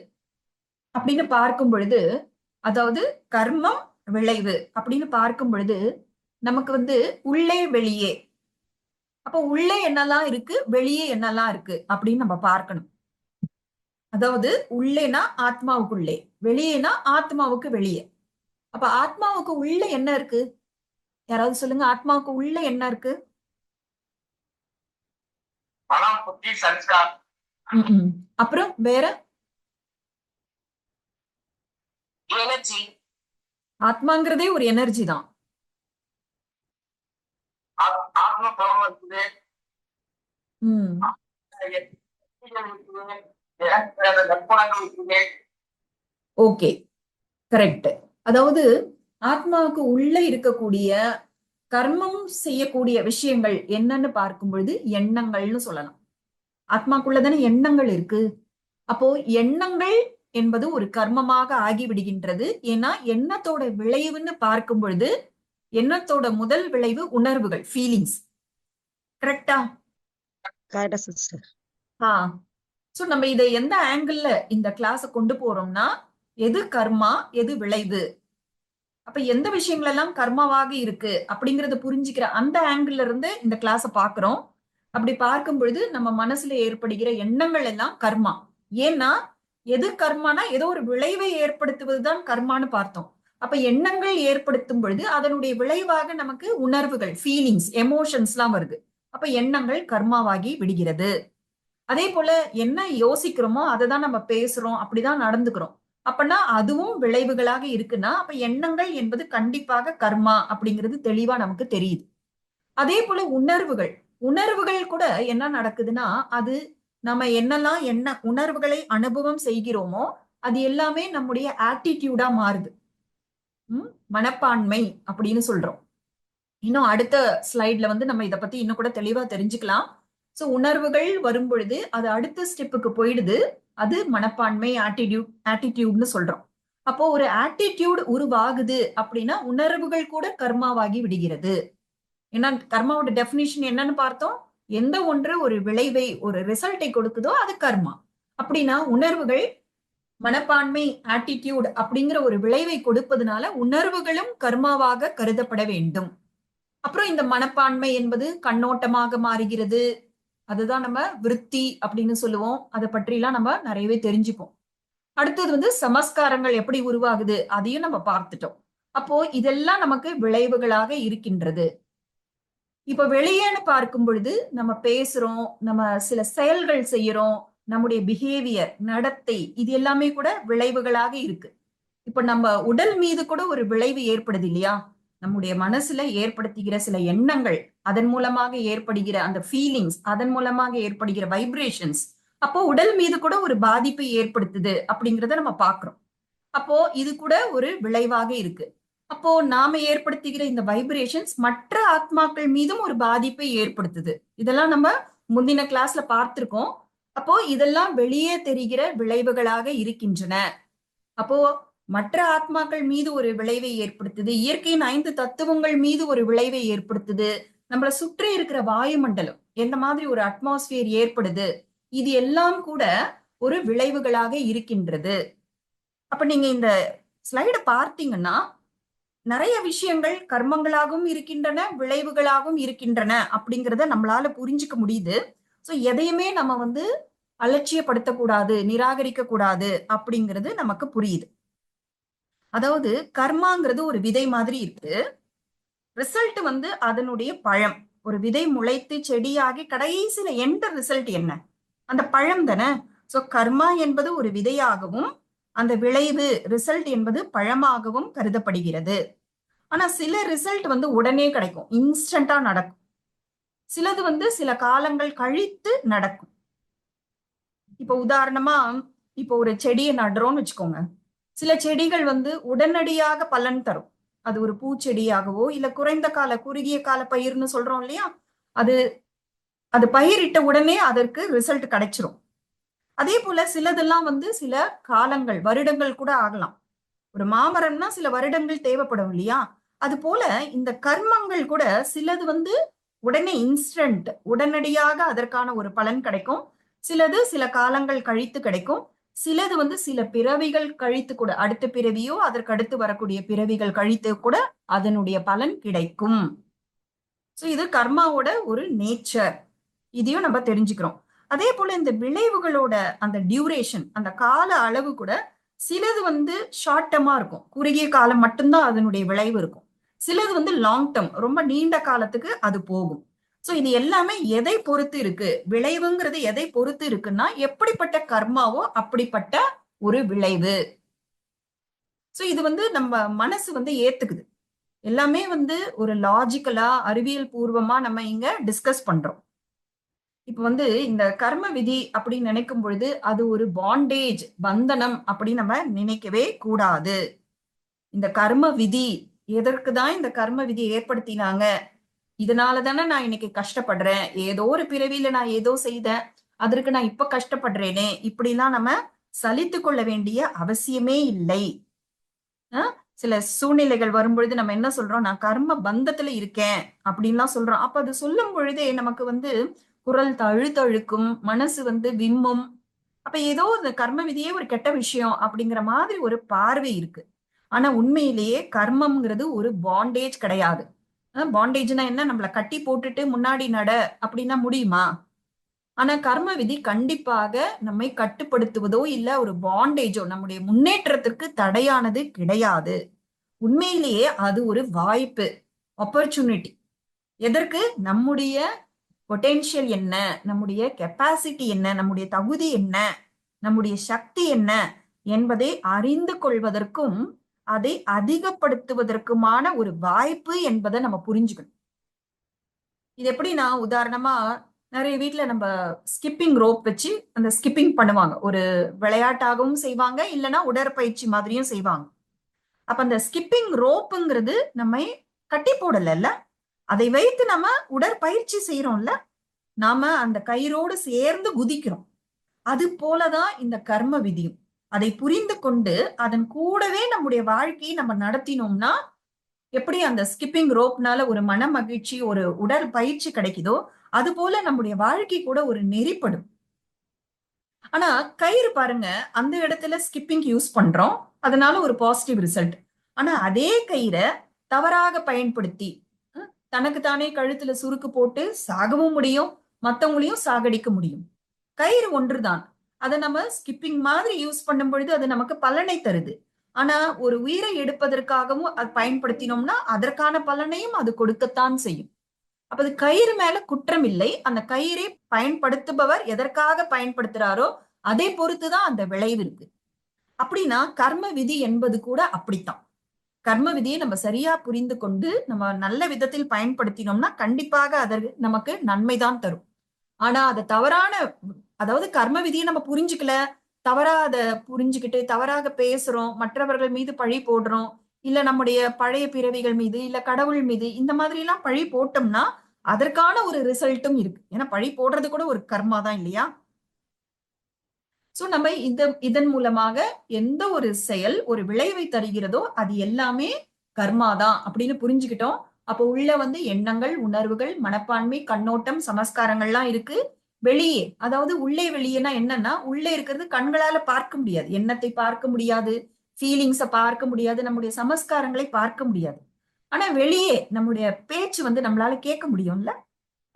A: அப்படின்னு பார்க்கும் பொழுது, அதாவது கர்மம் விளைவு அப்படின்னு பார்க்கும் பொழுது நமக்கு வந்து உள்ளே வெளியே, அப்ப உள்ளே என்னெல்லாம் இருக்கு, வெளியே என்னெல்லாம் இருக்கு அப்படின்னு நம்ம பார்க்கணும். அதாவது உள்ளேனா ஆத்மாவுக்குள்ளே, வெளியேனா ஆத்மாவுக்கு வெளியே. அப்ப ஆத்மாவுக்கு உள்ள என்ன இருக்கு? யாராவது சொல்லுங்க, ஆத்மாவுக்கு உள்ள என்ன இருக்கு?
B: மனம், புத்தி, சன்ஸ்கார்.
A: அப்புறம் வேற?
B: எனர்ஜி.
A: ஆத்மாங்கிறதே ஒரு எனர்ஜி தான்.
B: ஆத்ம பலம் இருக்குது.
A: Okay, correct. அதாவது ஆத்மாவுக்கு உள்ள இருக்கக்கூடிய கர்மம் செய்யக்கூடிய விஷயங்கள் என்னன்னு பார்க்கும் பொழுது எண்ணங்கள்னு சொல்லலாம். ஆத்மாக்குள்ளதானே எண்ணங்கள் இருக்கு. அப்போ எண்ணங்கள் என்பது ஒரு கர்மமாக ஆகிவிடுகின்றது. ஏன்னா எண்ணத்தோட விளைவுன்னு பார்க்கும் பொழுது எண்ணத்தோட முதல் விளைவு உணர்வுகள், ஃபீலிங்ஸ். கரெக்டா?
C: கரெக்டா சிஸ்டர்.
A: சோ நம்ம இதை எந்த ஆங்கிள் இந்த கிளாஸ கொண்டு போறோம்னா, எது கர்மா எது விளைவு, அப்ப எந்த விஷயங்கள் எல்லாம் கர்மாவாக இருக்கு அப்படிங்கறத புரிஞ்சுக்கிற அந்த ஆங்கிள் இருந்து இந்த கிளாஸ பாக்குறோம். அப்படி பார்க்கும் பொழுது நம்ம மனசுல ஏற்படுகிற எண்ணங்கள் எல்லாம் கர்மா. ஏன்னா எது கர்மானா ஏதோ ஒரு விளைவை ஏற்படுத்துவதுதான் கர்மான்னு பார்த்தோம். அப்ப எண்ணங்கள் ஏற்படுத்தும் பொழுது அதனுடைய விளைவாக நமக்கு உணர்வுகள், ஃபீலிங்ஸ், எமோஷன்ஸ் எல்லாம் வருது. அப்ப எண்ணங்கள் கர்மாவாகி விடுகிறது. அதே போல என்ன யோசிக்கிறோமோ அதை தான் நம்ம பேசுறோம், அப்படிதான் நடந்துக்கிறோம். அப்பனா அதுவும் விளைவுகளாக இருக்குன்னா அப்ப எண்ணங்கள் என்பது கண்டிப்பாக கர்மா அப்படிங்கிறது தெளிவா நமக்கு தெரியுது. அதே போல உணர்வுகள், உணர்வுகள் கூட என்ன நடக்குதுன்னா, அது நம்ம என்னெல்லாம் என்ன உணர்வுகளை அனுபவம் செய்கிறோமோ அது எல்லாமே நம்முடைய ஆட்டிடியூடா மாறுது. மனப்பான்மை அப்படின்னு சொல்றோம். இன்னும் அடுத்த ஸ்லைட்ல வந்து நம்ம இதை பத்தி இன்னும் கூட தெளிவா தெரிஞ்சுக்கலாம். சோ உணர்வுகள் வரும் பொழுது அது அடுத்த ஸ்டெப்புக்கு போயிடுது. அது மனப்பான்மை, ஆட்டிடியூட்னு சொல்றோம். அப்போ ஒரு ஆட்டிடியூட் உருவாகுது அப்படின்னா உணர்வுகள் கூட கர்மாவாகி விடுகிறது. ஏன்னா கர்மாவோட டெபினிஷன் என்னன்னு பார்த்தோம், எந்த ஒன்று ஒரு விளைவை, ஒரு ரிசல்ட்டை கொடுக்குதோ அது கர்மா. அப்படின்னா உணர்வுகள் மனப்பான்மை, ஆட்டிடியூட் அப்படிங்கிற ஒரு விளைவை கொடுப்பதனால உணர்வுகளும் கர்மாவாக கருதப்பட வேண்டும். அப்புறம் இந்த மனப்பான்மை என்பது கண்ணோட்டமாக மாறுகிறது. அதுதான் நம்ம விருத்தி அப்படின்னு சொல்லுவோம். அதை பற்றிலாம் நம்ம நிறையவே தெரிஞ்சுப்போம். அடுத்தது வந்து சமஸ்காரங்கள் எப்படி உருவாகுது அதையும் நம்ம பார்த்துட்டோம். அப்போ இதெல்லாம் நமக்கு விளைவுகளாக இருக்கின்றது. இப்ப வெளியேன்னு பார்க்கும் பொழுது நம்ம பேசுறோம், நம்ம சில செயல்கள் செய்யறோம், நம்முடைய பிஹேவியர், நடத்தை, இது எல்லாமே கூட விளைவுகளாக இருக்கு. இப்ப நம்ம உடல் மீது கூட ஒரு விளைவு ஏற்படுது இல்லையா? நம்முடைய மனசுல ஏற்படுத்துகிற சில எண்ணங்கள், அதன் மூலமாக ஏற்படுகிற அந்த ஃபீலிங்ஸ், அதன் மூலமாக ஏற்படுகிற வைப்ரேஷன்ஸ், அப்போ உடல் மீது கூட ஒரு பாதிப்பை ஏற்படுத்துது அப்படிங்கிறத நம்ம பாக்குறோம். அப்போ இது கூட ஒரு விளைவாக இருக்கு. அப்போ நாம ஏற்படுத்துகிற இந்த வைப்ரேஷன்ஸ் மற்ற ஆத்மாக்கள் மீதும் ஒரு பாதிப்பை ஏற்படுத்துது. இதெல்லாம் நம்ம முந்தின கிளாஸ்ல பார்த்திருக்கோம். அப்போ இதெல்லாம் வெளியே தெரிகிற விளைவுகளாக இருக்கின்றன. அப்போ மற்ற ஆத்மாக்கள் மீது ஒரு விளைவை ஏற்படுத்துது, இயற்கையின் 5 தத்துவங்கள் மீது ஒரு விளைவை ஏற்படுத்துது, நம்மளை சுற்றி இருக்கிற வாயுமண்டலம் எந்த மாதிரி ஒரு அட்மாஸ்பியர் ஏற்படுது, இது எல்லாம் கூட ஒரு விளைவுகளாக இருக்கின்றது. அப்ப நீங்க இந்த ஸ்லைட பார்த்தீங்கன்னா நிறைய விஷயங்கள் கர்மங்களாகவும் இருக்கின்றன, விளைவுகளாகவும் இருக்கின்றன அப்படிங்கிறத நம்மளால புரிஞ்சுக்க முடியுது. சோ எதையுமே நம்ம வந்து அலட்சியப்படுத்தக்கூடாது, நிராகரிக்க கூடாது அப்படிங்கிறது நமக்கு புரியுது. அதாவது கர்மாங்கிறது ஒரு விதை மாதிரி இருக்கு. ரிசல்ட் வந்து அதனுடைய பழம். ஒரு விதை முளைத்து செடியாகி கடைசியில எந்த ரிசல்ட் என்ன? அந்த பழம் தானே. சோ கர்மா என்பது ஒரு விதையாகவும், அந்த விளைவு ரிசல்ட் என்பது பழமாகவும் கருதப்படுகிறது. ஆனா சில ரிசல்ட் வந்து உடனே கிடைக்கும், இன்ஸ்டன்டா நடக்கும். சிலது வந்து சில காலங்கள் கழித்து நடக்கும். இப்ப உதாரணமா, இப்போ ஒரு செடியை நடுறோம்னு வச்சுக்கோங்க. சில செடிகள் வந்து உடனடியாக பலன் தரும். அது ஒரு பூச்செடியாகவோ இல்ல குறைந்த கால குறுகிய கால பயிர்னு சொல்றோம் இல்லையா, அது அது பயிரிட்ட உடனே அதற்கு ரிசல்ட் கிடைச்சிரும். அதே போல சிலதெல்லாம் வந்து சில காலங்கள், வருடங்கள் கூட ஆகலாம். ஒரு மாமரம்னா சில வருடங்கள் தேவைப்படும் இல்லையா? அது போல இந்த கர்மங்கள் கூட சிலது வந்து உடனே இன்ஸ்டன்ட், உடனடியாக அதற்கான ஒரு பலன் கிடைக்கும். சிலது சில காலங்கள் கழித்து கிடைக்கும். சிலது வந்து சில பிறவிகள் கழித்து கூட, அடுத்த பிறவியோ அதற்கு அடுத்து வரக்கூடிய பிறவிகள் கழித்து கூட அதனுடைய பலன் கிடைக்கும். சோ இது கர்மாவோட ஒரு நேச்சர். இதையும் நம்ம தெரிஞ்சுக்கிறோம். அதே போல இந்த விளைவுகளோட அந்த டியூரேஷன், அந்த கால அளவு கூட சிலது வந்து ஷார்ட் டேர்மா இருக்கும், குறுகிய காலம் மட்டும்தான் அதனுடைய விளைவு இருக்கும். சிலது வந்து லாங் டேர்ம், ரொம்ப நீண்ட காலத்துக்கு அது போகும். சோ இது எல்லாமே எதை பொறுத்து இருக்கு, விளைவுங்கிறது எதை பொறுத்து இருக்குன்னா எப்படிப்பட்ட கர்மாவோ அப்படிப்பட்ட ஒரு விளைவு. சோ இது வந்து நம்ம மனசு வந்து ஏத்துக்குது. எல்லாமே வந்து ஒரு லாஜிக்கலா, அறிவியல் பூர்வமா நம்ம இங்க டிஸ்கஸ் பண்றோம். இப்ப வந்து இந்த கர்ம விதி அப்படின்னு நினைக்கும் பொழுது அது ஒரு பாண்டேஜ், பந்தனம் அப்படின்னு நம்ம நினைக்கவே கூடாது. இந்த கர்ம விதி, எதற்கு தான் இந்த கர்ம விதி ஏற்படுத்தினாங்க, இதனால தானே நான் இன்னைக்கு கஷ்டப்படுறேன், ஏதோ ஒரு பிறவியில நான் ஏதோ செய்தேன், அதற்கு நான் இப்ப கஷ்டப்படுறேனே, இப்படிலாம் நம்ம சலித்து கொள்ள வேண்டிய அவசியமே இல்லை. சில சூழ்நிலைகள் வரும்பொழுது நம்ம என்ன சொல்றோம், நான் கர்ம பந்தத்துல இருக்கேன் அப்படின்லாம் சொல்றோம். அப்ப அது சொல்லும் பொழுதே நமக்கு வந்து குரல் தழுத்தழுக்கும், மனசு வந்து விம்மும். அப்ப ஏதோ இந்த கர்ம விதியே ஒரு கெட்ட விஷயம் அப்படிங்கிற மாதிரி ஒரு பார்வை இருக்கு. ஆனா உண்மையிலேயே கர்மம்ங்கிறது ஒரு பாண்டேஜ் கிடையாது. பாண்டேஜ்னா என்ன, நம்மள கட்டி போட்டுட்டு முன்னாடி நட அப்படின்னா முடியுமா? ஆனா கர்ம விதி கண்டிப்பாக நம்மை கட்டுப்படுத்துவதோ இல்ல ஒரு பாண்டேஜோ, நம்முடைய முன்னேற்றத்திற்கு தடையானது கிடையாது. உண்மையிலேயே அது ஒரு வாய்ப்பு, ஆப்பர்ச்சுனிட்டி. எதற்கு? நம்முடைய பொட்டென்ஷியல் என்ன, நம்முடைய கெப்பாசிட்டி என்ன, நம்முடைய தகுதி என்ன, நம்முடைய சக்தி என்ன என்பதை அறிந்து கொள்வதற்கும் அதை அதிகப்படுத்துவதற்குமான ஒரு வாய்ப்பு என்பதை நம்ம புரிஞ்சுக்கணும். இது எப்படின்னா, உதாரணமா நிறைய வீட்ல நம்ம ஸ்கிப்பிங் ரோப் வச்சு அந்த ஸ்கிப்பிங் பண்ணுவாங்க. ஒரு விளையாட்டாகவும் செய்வாங்க, இல்லைன்னா உடற்பயிற்சி மாதிரியும் செய்வாங்க. அப்ப அந்த ஸ்கிப்பிங் ரோப்புங்கிறது நம்மை கட்டி போடல, அதை வைத்து நம்ம உடற்பயிற்சி செய்யறோம்ல, நாம அந்த கயிறோடு சேர்ந்து குதிக்கிறோம். அது போலதான் இந்த கர்ம விதியும். அதை புரிந்து கொண்டு அதன் கூடவே நம்முடைய வாழ்க்கையை நம்ம நடத்தினோம்னா, எப்படி அந்த ஸ்கிப்பிங் ரோப்னால ஒரு மன மகிழ்ச்சி, ஒரு உடல் பயிற்சி கிடைக்குதோ, அது போல நம்முடைய வாழ்க்கை கூட ஒரு நெறிப்படும். ஆனா கயிறு பாருங்க, அந்த இடத்துல ஸ்கிப்பிங் யூஸ் பண்றோம், அதனால ஒரு பாசிட்டிவ் ரிசல்ட். ஆனா அதே கயிறை தவறாக பயன்படுத்தி தனக்கு தானே கழுத்துல சுருக்கு போட்டு சாகவும் முடியும், மத்தவங்களையும் சாகடிக்க முடியும். கயிறு ஒன்றுதான். அதை நம்ம ஸ்கிப்பிங் மாதிரி யூஸ் பண்ணும் பொழுது அது நமக்கு பலனை தருது. ஆனா ஒரு உயிரை எடுப்பதற்காகவும் அது பயன்படுத்தினோம்னா அதற்கான பலனையும் அது கொடுக்கத்தான் செய்யும். அப்ப அது கயிறு மேல குற்றம் இல்லை. அந்த கயிறை பயன்படுத்துபவர் எதற்காக பயன்படுத்துறாரோ அதை பொறுத்துதான் அந்த விளைவு இருக்கு. அப்படின்னா கர்ம விதி என்பது கூட அப்படித்தான். கர்ம விதியை நம்ம சரியா புரிந்து கொண்டு நம்ம நல்ல விதத்தில் பயன்படுத்தினோம்னா கண்டிப்பாக அதற்கு நமக்கு நன்மைதான் தரும். ஆனா அது தவறான, அதாவது கர்ம விதியை நம்ம புரிஞ்சுக்கல, தவறா அதை புரிஞ்சுக்கிட்டு தவறாக பேசுறோம், மற்றவர்கள் மீது பழி போடுறோம், இல்ல நம்முடைய பழைய பிறவிகள் மீது இல்ல கடவுள் மீது இந்த மாதிரி எல்லாம் பழி போட்டோம்னா அதற்கான ஒரு ரிசல்ட்டும் இருக்கு. ஏன்னா பழி போடுறது கூட ஒரு கர்மா தான் இல்லையா? சோ நம்ம இதன் மூலமாக எந்த ஒரு செயல் ஒரு விளைவை தருகிறதோ அது எல்லாமே கர்மா தான் அப்படின்னு புரிஞ்சுக்கிட்டோம். அப்போ உள்ள வந்து எண்ணங்கள், உணர்வுகள், மனப்பான்மை, கண்ணோட்டம், சமஸ்காரங்கள்லாம் இருக்கு. வெளியே, அதாவது உள்ளே வெளியேனா என்னன்னா, உள்ளே இருக்கிறது கண்களால பார்க்க முடியாது, எண்ணத்தை பார்க்க முடியாது, ஃபீலிங்ஸ பார்க்க முடியாது, நம்முடைய சமஸ்காரங்களை பார்க்க முடியாது. ஆனா வெளியே நம்முடைய பேச்சு வந்து நம்மளால கேட்க முடியும்ல,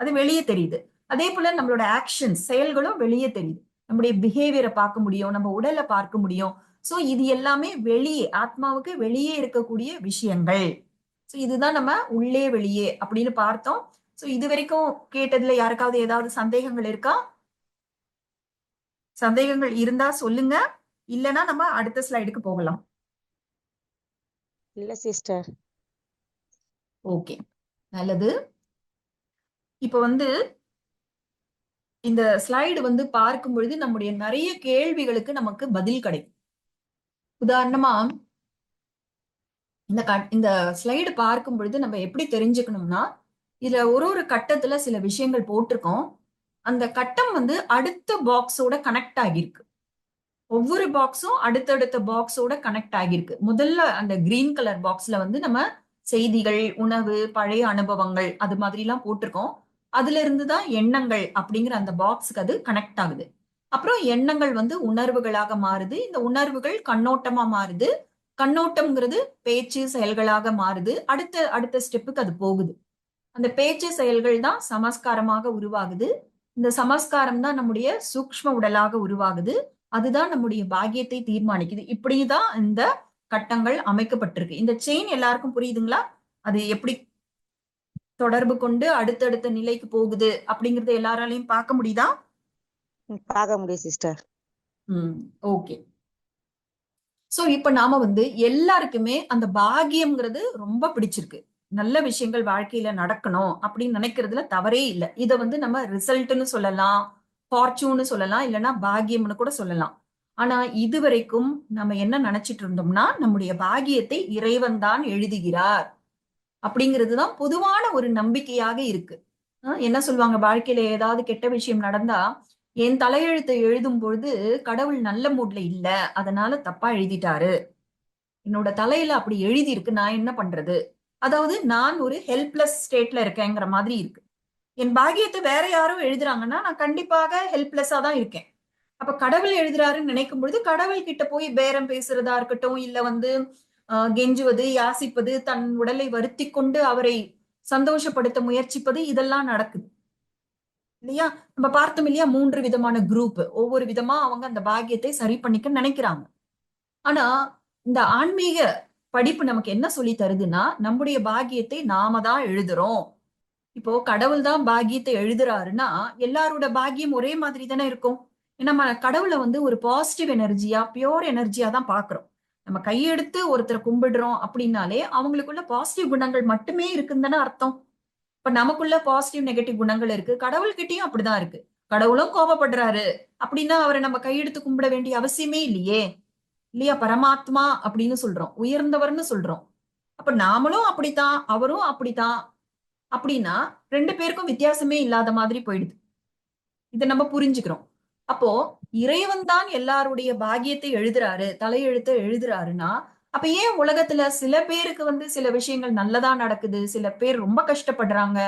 A: அது வெளியே தெரியுது. அதே போல நம்மளோட ஆக்ஷன்ஸ், செயல்களும் வெளியே தெரியுது. நம்முடைய பிஹேவியரை பார்க்க முடியும், நம்ம உடலை பார்க்க முடியும். சோ இது எல்லாமே வெளியே, ஆத்மாவுக்கு வெளியே இருக்கக்கூடிய விஷயங்கள். சோ இதுதான் நம்ம உள்ளே வெளியே அப்படின்னு பார்த்தோம். சோ இது வரைக்கும் கேட்டதுல யாருக்காவது ஏதாவது சந்தேகங்கள் இருக்கா? சந்தேகங்கள் இருந்தா சொல்லுங்க, இல்லைன்னா நம்ம அடுத்த ஸ்லைடுக்கு போகலாம்.
C: இல்ல சிஸ்டர்.
A: ஓகே, நல்லது. இப்ப வந்து இந்த ஸ்லைடு வந்து பார்க்கும் பொழுது நம்முடைய நிறைய கேள்விகளுக்கு நமக்கு பதில் கிடைக்கும். உதாரணமா இந்த ஸ்லைடு பார்க்கும் பொழுது நம்ம எப்படி தெரிஞ்சுக்கணும்னா, இதுல ஒரு ஒரு கட்டத்துல சில விஷயங்கள் போட்டிருக்கோம். அந்த கட்டம் வந்து அடுத்த பாக்ஸோட கனெக்ட் ஆகியிருக்கு. ஒவ்வொரு பாக்ஸும் அடுத்தடுத்த பாக்ஸோட கனெக்ட் ஆகியிருக்கு. முதல்ல அந்த கிரீன் கலர் பாக்ஸ்ல வந்து நம்ம செய்திகள், உணவு, பழைய அனுபவங்கள் அது மாதிரி எல்லாம் போட்டிருக்கோம். அதுல இருந்துதான் எண்ணங்கள் அப்படிங்கிற அந்த பாக்ஸுக்கு அது கனெக்ட் ஆகுது. அப்புறம் எண்ணங்கள் வந்து உணர்வுகளாக மாறுது, இந்த உணர்வுகள் கண்ணோட்டமா மாறுது, கண்ணோட்டம்ங்கிறது பேச்சு செயல்களாக மாறுது, அடுத்த அடுத்த ஸ்டெப்புக்கு அது போகுது. அந்த பேச்சு செயல்கள் தான் சமஸ்காரமாக உருவாகுது. இந்த சமஸ்காரம் தான் நம்முடைய சூக்ஷ்ம உடலாக உருவாகுது. அதுதான் நம்முடைய பாக்கியத்தை தீர்மானிக்குது. இப்படிதான் இந்த கட்டங்கள் அமைக்கப்பட்டிருக்கு. இந்த செயின் எல்லாருக்கும் புரியுதுங்களா? அது எப்படி தொடர்பு கொண்டு அடுத்தடுத்த நிலைக்கு போகுது அப்படிங்கறத எல்லாராலையும் பார்க்க முடியுதா?
C: பார்க்க முடியும் சிஸ்டர்.
A: ஓகே. சோ இப்ப நாம வந்து எல்லாருக்குமே அந்த பாக்கியம்ங்கிறது ரொம்ப பிடிச்சிருக்கு. நல்ல விஷயங்கள் வாழ்க்கையில நடக்கணும் அப்படின்னு நினைக்கிறதுல தவறே இல்லை. இதை வந்து நம்ம ரிசல்ட்னு சொல்லலாம், ஃபார்ச்சூன்னு சொல்லலாம், இல்லைன்னா பாக்கியம்னு கூட சொல்லலாம். ஆனா இதுவரைக்கும் நம்ம என்ன நினைச்சிட்டு இருந்தோம்னா, நம்முடைய பாக்கியத்தை இறைவன் தான் எழுதுகிறார் அப்படிங்கிறதுதான் பொதுவான ஒரு நம்பிக்கையாக இருக்கு. என்ன சொல்லுவாங்க, வாழ்க்கையில ஏதாவது கெட்ட விஷயம் நடந்தா, என் தலையெழுத்தை எழுதும் பொழுது கடவுள் நல்ல மூட்ல இல்ல, அதனால தப்பா எழுதிட்டாரு, என்னோட தலையில அப்படி எழுதி இருக்கு, நான் என்ன பண்றது? அதாவது நான் ஒரு ஹெல்ப்லெஸ் ஸ்டேட்ல இருக்கேங்கிற மாதிரி இருக்கு. என் பாக்கியத்தை வேற யாரும் எழுதுறாங்கன்னா நான் கண்டிப்பாக ஹெல்ப்லெஸ்ஸா தான் இருக்கேன். அப்ப கடவுள் எழுதுறாருன்னு நினைக்கும் பொழுது கடவுள் கிட்ட போய் பேரம் பேசுறதா இருக்கட்டும், இல்ல வந்து கெஞ்சுவது, யாசிப்பது, தன் உடலை வருத்தி கொண்டு அவரை சந்தோஷப்படுத்த முயற்சிப்பது, இதெல்லாம் நடக்குது இல்லையா? நம்ம பார்த்தோம் இல்லையா, 3 விதமான குரூப், ஒவ்வொரு விதமா அவங்க அந்த பாக்கியத்தை சரி பண்ணிக்க நினைக்கிறாங்க. ஆனா இந்த ஆன்மீக படிப்பு நமக்கு என்ன சொல்லி தருதுன்னா, நம்முடைய பாக்கியத்தை நாம தான் எழுதுறோம். இப்போ கடவுள் தான் பாக்கியத்தை எழுதுறாருன்னா எல்லாரோட பாக்கியம் ஒரே மாதிரி தானே இருக்கும். ஏன்னா நம்ம கடவுளை வந்து ஒரு பாசிட்டிவ் எனர்ஜியா, பியோர் எனர்ஜியா தான் பாக்குறோம். நம்ம கையெடுத்து ஒருத்தரை கும்பிடுறோம் அப்படின்னாலே அவங்களுக்குள்ள பாசிட்டிவ் குணங்கள் மட்டுமே இருக்குன்னு தானே அர்த்தம். இப்ப நமக்குள்ள பாசிட்டிவ் நெகட்டிவ் குணங்கள் இருக்கு, கடவுள்கிட்டயும் அப்படிதான் இருக்கு. கடவுளும் கோபப்படுறாரு அப்படின்னா அவரை நம்ம கையெடுத்து கும்பிட வேண்டிய அவசியமே இல்லையே, இல்லையா? பரமாத்மா அப்படின்னு சொல்றோம், உயர்ந்தவர்னு சொல்றோம். அப்ப நாமளும் அப்படித்தான், அவரும் அப்படித்தான் அப்படின்னா 2 பேருக்கும் வித்தியாசமே இல்லாத மாதிரி போயிடுது. இதை நம்ம புரிஞ்சுக்கிறோம். அப்போ இறைவன் தான் எல்லாருடைய பாக்கியத்தை எழுதுறாரு, தலையெழுத்தை எழுதுறாருன்னா அப்ப ஏன் உலகத்துல சில பேருக்கு வந்து சில விஷயங்கள் நல்லதா நடக்குது, சில பேர் ரொம்ப கஷ்டப்படுறாங்க?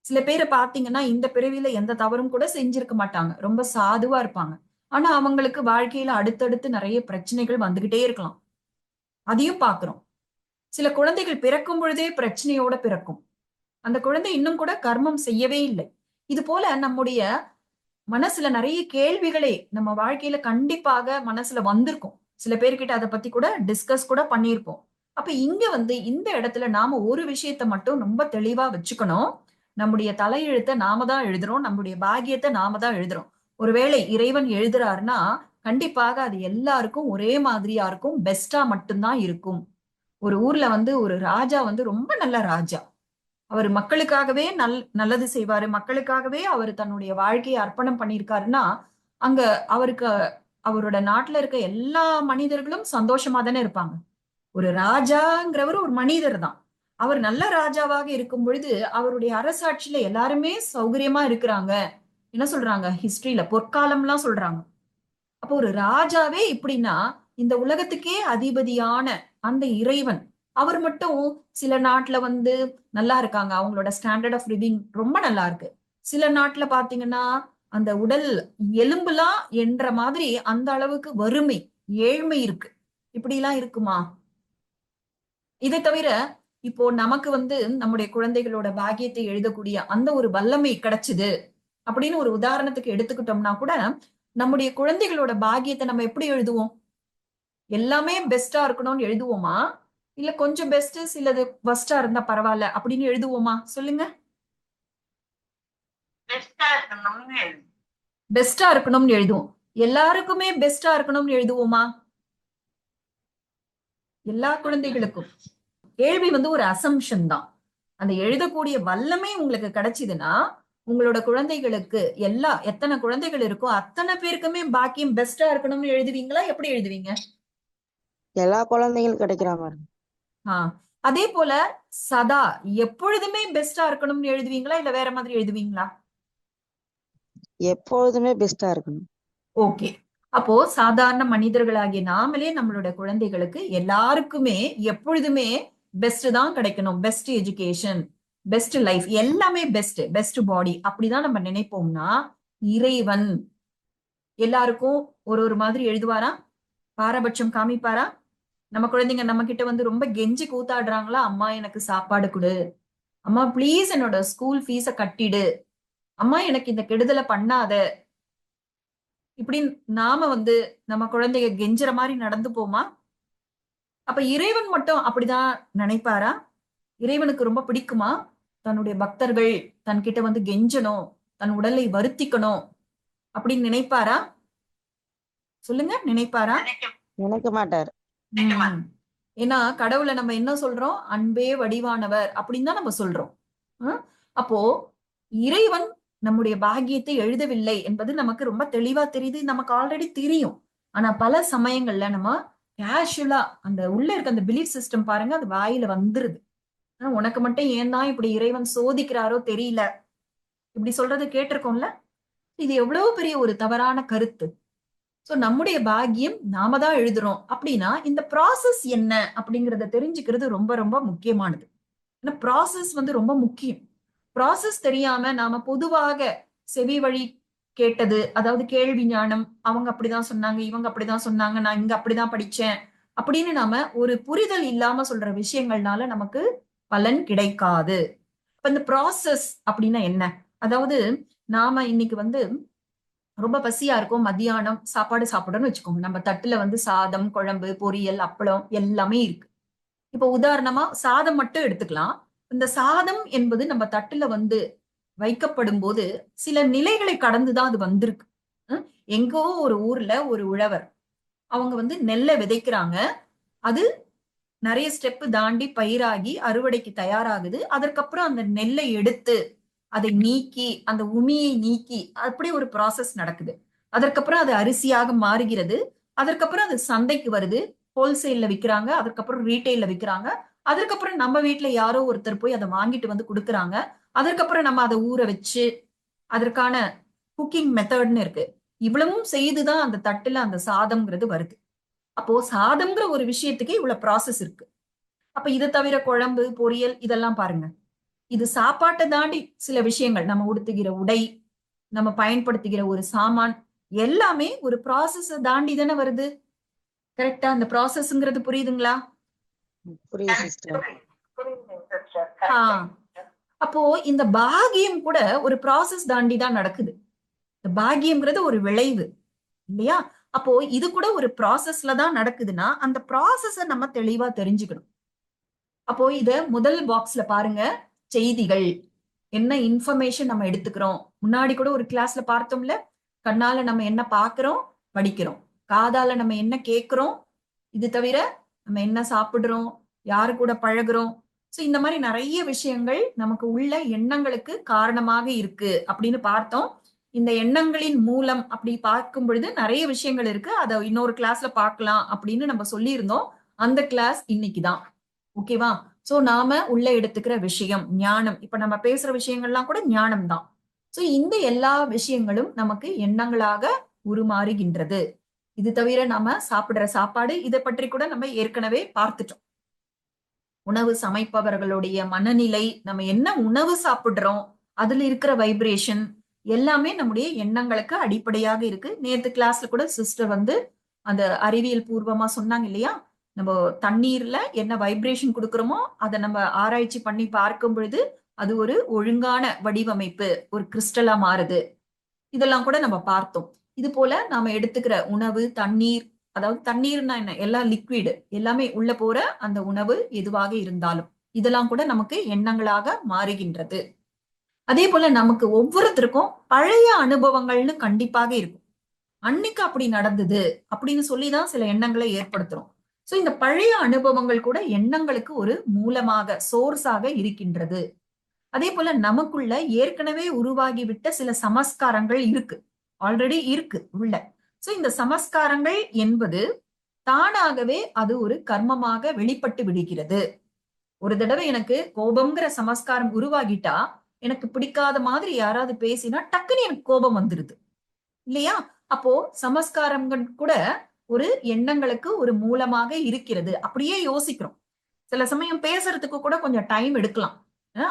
A: சில பேரை பாத்தீங்கன்னா இந்த பிறவியில எந்த தவறும் கூட செஞ்சிருக்க மாட்டாங்க, ரொம்ப சாதுவா இருப்பாங்க. ஆனா அவங்களுக்கு வாழ்க்கையில அடுத்தடுத்து நிறைய பிரச்சனைகள் வந்துகிட்டே இருக்கலாம். அதையும் பார்க்கிறோம். சில குழந்தைகள் பிறக்கும் பொழுதே பிரச்சனையோட பிறக்கும். அந்த குழந்தை இன்னும் கூட கர்மம் செய்யவே இல்லை. இது போல நம்முடைய மனசுல நிறைய கேள்விகளே நம்ம வாழ்க்கையில கண்டிப்பாக மனசுல வந்திருக்கும். சில பேர்கிட்ட அதை பத்தி கூட டிஸ்கஸ் கூட பண்ணியிருப்போம். அப்ப இங்க வந்து இந்த இடத்துல நாம ஒரு விஷயத்த மட்டும் ரொம்ப தெளிவா வச்சுக்கணும். நம்முடைய தலையெழுத்தை நாம தான் எழுதுறோம். நம்முடைய பாக்கியத்தை நாம தான் எழுதுறோம். ஒருவேளை இறைவன் எழுதுறாருன்னா கண்டிப்பாக அது எல்லாருக்கும் ஒரே மாதிரியா இருக்கும். பெஸ்டா மட்டும்தான் இருக்கும். ஒரு ஊர்ல வந்து ஒரு ராஜா வந்து ரொம்ப நல்ல ராஜா. அவர் மக்களுக்காகவே நல்லது செய்வாரு. மக்களுக்காகவே அவர் தன்னுடைய வாழ்க்கையை அர்ப்பணம் பண்ணியிருக்காருன்னா, அங்க அவருக்கு அவரோட நாட்டுல இருக்க எல்லா மனிதர்களும் சந்தோஷமா தானே இருப்பாங்க. ஒரு ராஜாங்கிறவர் ஒரு மனிதர் தான். அவர் நல்ல ராஜாவாக இருக்கும் பொழுது அவருடைய அரசாட்சியில எல்லாருமே சௌகரியமா இருக்கிறாங்க. என்ன சொல்றாங்க? ஹிஸ்டரியில பொற்காலம்லாம் சொல்றாங்க. அப்போ ஒரு ராஜாவே இப்படின்னா இந்த உலகத்துக்கே அதிபதியான அந்த இறைவன் அவர் மட்டும் சில நாட்டுல வந்து நல்லா இருக்காங்க. அவங்களோட ஸ்டாண்டர்ட் ஆஃப் லிவிங் ரொம்ப நல்லா இருக்கு. சில நாட்டுல பாத்தீங்கன்னா அந்த உடல் எலும்புலாம் என்ற மாதிரி அந்த அளவுக்கு வறுமை, ஏழ்மை இருக்கு. இப்படி எல்லாம் இருக்குமா? இதை தவிர இப்போ நமக்கு வந்து நம்முடைய குழந்தைகளோட பாக்கியத்தை எழுதக்கூடிய அந்த ஒரு வல்லமை கிடைச்சுது அப்படின்னு ஒரு உதாரணத்துக்கு எடுத்துக்கிட்டோம்னா கூட நம்முடைய குழந்தைகளோட பாக்கியத்தை நம்ம எப்படி எழுதுவோம்? எல்லாமே பெஸ்டா இருக்கணும்னு எழுதுவோமா? இல்ல கொஞ்சம் பெஸ்ட் சிலது வர்ஸ்டா இருந்தா பரவாயில்ல அப்படின்னு எழுதுவோமா? சொல்லுங்க.
B: பெஸ்டா இருக்கணும்னு எழுது.
A: பெஸ்டா இருக்கணும்னு எழுதுவோம். எல்லாருக்குமே பெஸ்டா இருக்கணும்னு எழுதுவோமா? எல்லா குழந்தைகளுக்கும். கேள்வி வந்து ஒரு அசம்ஷன் தான். அந்த எழுதக்கூடிய வல்லமை உங்களுக்கு கிடைச்சதுன்னா உங்களோட குழந்தைகளுக்கு எத்தனை குழந்தைகள் இருக்கோ அத்தனை பேருக்குமே பாக்கியம் பெஸ்டா இருக்கணும்னு எழுதுவீங்களா? எப்படி எழுதுவீங்க?
C: எல்லா குழந்தைகளும் கிடைக்கிற மாதிரி.
A: ஆஹ் அதே போல சதா எப்பொழுதுமே பெஸ்டா இருக்கணும்னு எழுதுவீங்களா இல்ல வேற மாதிரி எழுதுவீங்களா?
C: எப்பொழுதுமே பெஸ்டா இருக்கணும்.
A: ஓகே. அப்போ சாதாரண மனிதர்களாகிய நாமளே நம்மளோட குழந்தைகளுக்கு எல்லாருக்குமே எப்பொழுதுமே பெஸ்ட் தான் கிடைக்கணும். பெஸ்ட் எஜுகேஷன், பெஸ்ட் லைஃப், எல்லாமே பெஸ்ட் பாடி அப்படிதான் நம்ம நினைப்போம்னா இறைவன் எல்லாருக்கும் ஒரு ஒரு மாதிரி எழுதுவாரா? பாரபட்சம் காமிப்பாரா? நம்ம குழந்தைங்க நம்ம கிட்ட வந்து ரொம்ப கெஞ்சி கூத்தாடுறாங்களா? அம்மா எனக்கு சாப்பாடு கொடு, அம்மா ப்ளீஸ் என்னோட ஸ்கூல் ஃபீஸ கட்டிடு, அம்மா எனக்கு இந்த கெடுதலை பண்ணாத, இப்படி நாம வந்து நம்ம குழந்தைங்க கெஞ்சுற மாதிரி நடந்து போமா? அப்ப இறைவன் மட்டும் அப்படிதான் நினைப்பாரா? இறைவனுக்கு ரொம்ப பிடிக்குமா தன்னுடைய பக்தர்கள் தன்கிட்ட வந்து கெஞ்சணும், தன் உடலை வருத்திக்கணும் அப்படின்னு நினைப்பாரா? சொல்லுங்க, நினைப்பாரா?
C: நினைக்க மாட்டார்.
A: உம் ஏன்னா கடவுளை நம்ம என்ன சொல்றோம்? அன்பே வடிவானவர் அப்படின்னு தான் நம்ம சொல்றோம். அப்போ இறைவன் நம்முடைய பாக்கியத்தை எழுதவில்லை என்பது நமக்கு ரொம்ப தெளிவா தெரியுது. நமக்கு ஆல்ரெடி தெரியும். ஆனா பல சமயங்கள்ல நம்ம கேஷுவலா அந்த உள்ள இருக்க அந்த பிலீஃப் சிஸ்டம் பாருங்க, அது வாயில வந்துருது. உனக்கு மட்டும் ஏன் தான் இப்படி இறைவன் சோதிக்கிறாரோ தெரியல, இப்படி சொல்றது கேட்டிருக்கோம்ல. இது எவ்வளவு பெரிய ஒரு தவறான கருத்து. சோ நம்முடைய பாக்கியம் நாம தான் எழுதுறோம் அப்படின்னா இந்த ப்ராசஸ் என்ன அப்படிங்கறத தெரிஞ்சுக்கிறது ரொம்ப ரொம்ப முக்கியமானது. ஏன்னா ப்ராசஸ் வந்து ரொம்ப முக்கியம். ப்ராசஸ் தெரியாம நாம பொதுவாக செவி வழி கேட்டது, அதாவது கேள்வி ஞானம், அவங்க அப்படிதான் சொன்னாங்க, இவங்க அப்படிதான் சொன்னாங்க, நான் இங்க அப்படிதான் படிச்சேன் அப்படின்னு நாம ஒரு புரிதல் இல்லாம சொல்ற விஷயங்கள்னால நமக்கு பலன் கிடைக்காது. இப்ப இந்த ப்ராசஸ் அப்படின்னா என்ன? அதாவது நாம இன்னைக்கு வந்து ரொம்ப பசியா இருக்கும், மத்தியானம் சாப்பாடு சாப்பிடணும்னு வச்சுக்கோங்க. நம்ம தட்டுல வந்து சாதம், குழம்பு, பொரியல், அப்பளம் எல்லாமே இருக்கு. இப்ப உதாரணமா சாதம் மட்டும் எடுத்துக்கலாம். இந்த சாதம் என்பது நம்ம தட்டுல வந்து வைக்கப்படும் போது சில நிலைகளை கடந்துதான் அது வந்திருக்கு. அஹ் எங்கோ ஒரு ஊர்ல ஒரு உழவர் அவங்க வந்து நெல்லை விதைக்கிறாங்க. அது நிறைய ஸ்டெப் தாண்டி பயிராகி அறுவடைக்கு தயாராகுது. அதற்கப்புறம் அந்த நெல்லை எடுத்து அதை நீக்கி அந்த உமியை நீக்கி அப்படி ஒரு ப்ராசஸ் நடக்குது. அதற்கப்புறம் அது அரிசியாக மாறுகிறது. அதற்கப்புறம் அது சந்தைக்கு வருது. ஹோல்சேல்ல விற்கிறாங்க, அதற்கப்புறம் ரீட்டைல்ல விற்கிறாங்க. அதற்கப்புறம் நம்ம வீட்டுல யாரோ ஒருத்தர் போய் அதை வாங்கிட்டு வந்து கொடுக்குறாங்க. அதற்கப்புறம் நம்ம அதை ஊற வச்சு அதற்கான குக்கிங் மெத்தட்னு இருக்கு. இவ்வளவும் செய்துதான் அந்த தட்டுல அந்த சாதம்ங்கிறது வருது. அப்போ சாதம்ங்கிற ஒரு விஷயத்துக்கு இவ்வளவு ப்ராசஸ் இருக்கு. அப்ப இதை தவிர குழம்பு, பொரியல் இதெல்லாம் பாருங்க. இது சாப்பாட்டை தாண்டி சில விஷயங்கள், நம்ம உடுத்துகிற உடை, நம்ம பயன்படுத்துகிற ஒரு சாமான், எல்லாமே ஒரு ப்ராசஸ் தாண்டி தானே வருது. கரெக்டா? அந்த ப்ராசஸ்ங்கிறது புரியுதுங்களா?
C: புரியுது சிஸ்டர்.
B: புரியுதுங்க sister.
A: ஆ.
B: Correct.
A: அப்போ இந்த பாக்கியம் கூட ஒரு ப்ராசஸ் தாண்டி தான் நடக்குது. இந்த பாக்கியம்ங்கிறது ஒரு விளைவு இல்லையா? அப்போ இது கூட ஒரு ப்ராசஸ்ல தான் நடக்குதுன்னா அந்த ப்ராசஸ நம்ம தெளிவா தெரிஞ்சுக்கணும். அப்போ இத முதல் பாக்ஸ்ல பாருங்க. செய்திகள். என்ன இன்ஃபர்மேஷன் நம்ம எடுத்துக்கிறோம். முன்னாடி கூட ஒரு கிளாஸ்ல பார்த்தோம்ல. கண்ணால நம்ம என்ன பார்க்கிறோம், படிக்கிறோம். காதால நம்ம என்ன கேட்கிறோம். இது தவிர நம்ம என்ன சாப்பிடுறோம், யாரு கூட பழகுறோம். சோ இந்த மாதிரி நிறைய விஷயங்கள் நமக்கு உள்ள எண்ணங்களுக்கு காரணமாக இருக்கு அப்படின்னு பார்த்தோம். இந்த எண்ணங்களின் மூலம் அப்படி பார்க்கும் பொழுது நிறைய விஷயங்கள் இருக்கு. அதை இன்னொரு கிளாஸ்ல பார்க்கலாம் அப்படின்னு நம்ம சொல்லியிருந்தோம். அந்த கிளாஸ் இன்னைக்குதான். ஓகேவா? சோ நாம உள்ள எடுத்துக்கிற விஷயம் ஞானம். இப்ப நம்ம பேசுற விஷயங்கள்லாம் கூட ஞானம் தான். சோ இந்த எல்லா விஷயங்களும் நமக்கு எண்ணங்களாக உருமாறுகின்றது. இது தவிர நாம சாப்பிடுற சாப்பாடு இதை பற்றி கூட நம்ம ஏற்கனவே பார்த்துட்டோம். உணவு சமைப்பவர்களுடைய மனநிலை, நம்ம என்ன உணவு சாப்பிடுறோம், அதுல இருக்கிற வைப்ரேஷன் எல்லாமே நம்முடைய எண்ணங்களுக்கு அடிப்படையாக இருக்கு. நேத்து கிளாஸ்ல கூட சிஸ்டர் வந்து அந்த அறிவியல் பூர்வமா சொன்னாங்க இல்லையா? நம்ம தண்ணீர்ல என்ன வைப்ரேஷன் கொடுக்கிறோமோ அதை நம்ம ஆராய்ச்சி பண்ணி பார்க்கும் பொழுது அது ஒரு ஒழுங்கான வடிவமைப்பு, ஒரு கிறிஸ்டலா மாறுது. இதெல்லாம் கூட நம்ம பார்த்தோம். இது போல நாம எடுத்துக்கிற உணவு, தண்ணீர், அதாவது தண்ணீர்னா என்ன? எல்லாம் லிக்விடு, எல்லாமே உள்ள போற அந்த உணவு எதுவாக இருந்தாலும் இதெல்லாம் கூட நமக்கு எண்ணங்களாக மாறுகின்றது. அதே போல நமக்கு ஒவ்வொருத்தருக்கும் பழைய அனுபவங்கள்னு கண்டிப்பாக இருக்கும். அன்னைக்கு அப்படி நடந்தது அப்படின்னு சொல்லிதான் சில எண்ணங்களை ஏற்படுத்துறோம். சோ இந்த பழைய அனுபவங்கள் கூட எண்ணங்களுக்கு ஒரு மூலமாக, சோர்ஸாக இருக்கின்றது. அதே போல நமக்குள்ள ஏற்கனவே உருவாகிவிட்ட சில சமஸ்காரங்கள் இருக்கு. ஆல்ரெடி இருக்கு உள்ள. சோ இந்த சமஸ்காரங்கள் என்பது தானாகவே அது ஒரு கர்மமாக வெளிப்பட்டு விடுகிறது. ஒரு தடவை எனக்கு கோபம்ங்கிற சமஸ்காரம் உருவாகிட்டா, எனக்கு பிடிக்காத மாதிரி யாராவது பேசினா டக்குன்னு எனக்கு கோபம் வந்துருது இல்லையா? அப்போ சமஸ்காரங்கள் கூட ஒரு எண்ணங்களுக்கு ஒரு மூலமாக இருக்கிறது. அப்படியே யோசிக்கிறோம். சில சமயம் பேசுறதுக்கு கூட கொஞ்சம் டைம் எடுக்கலாம்.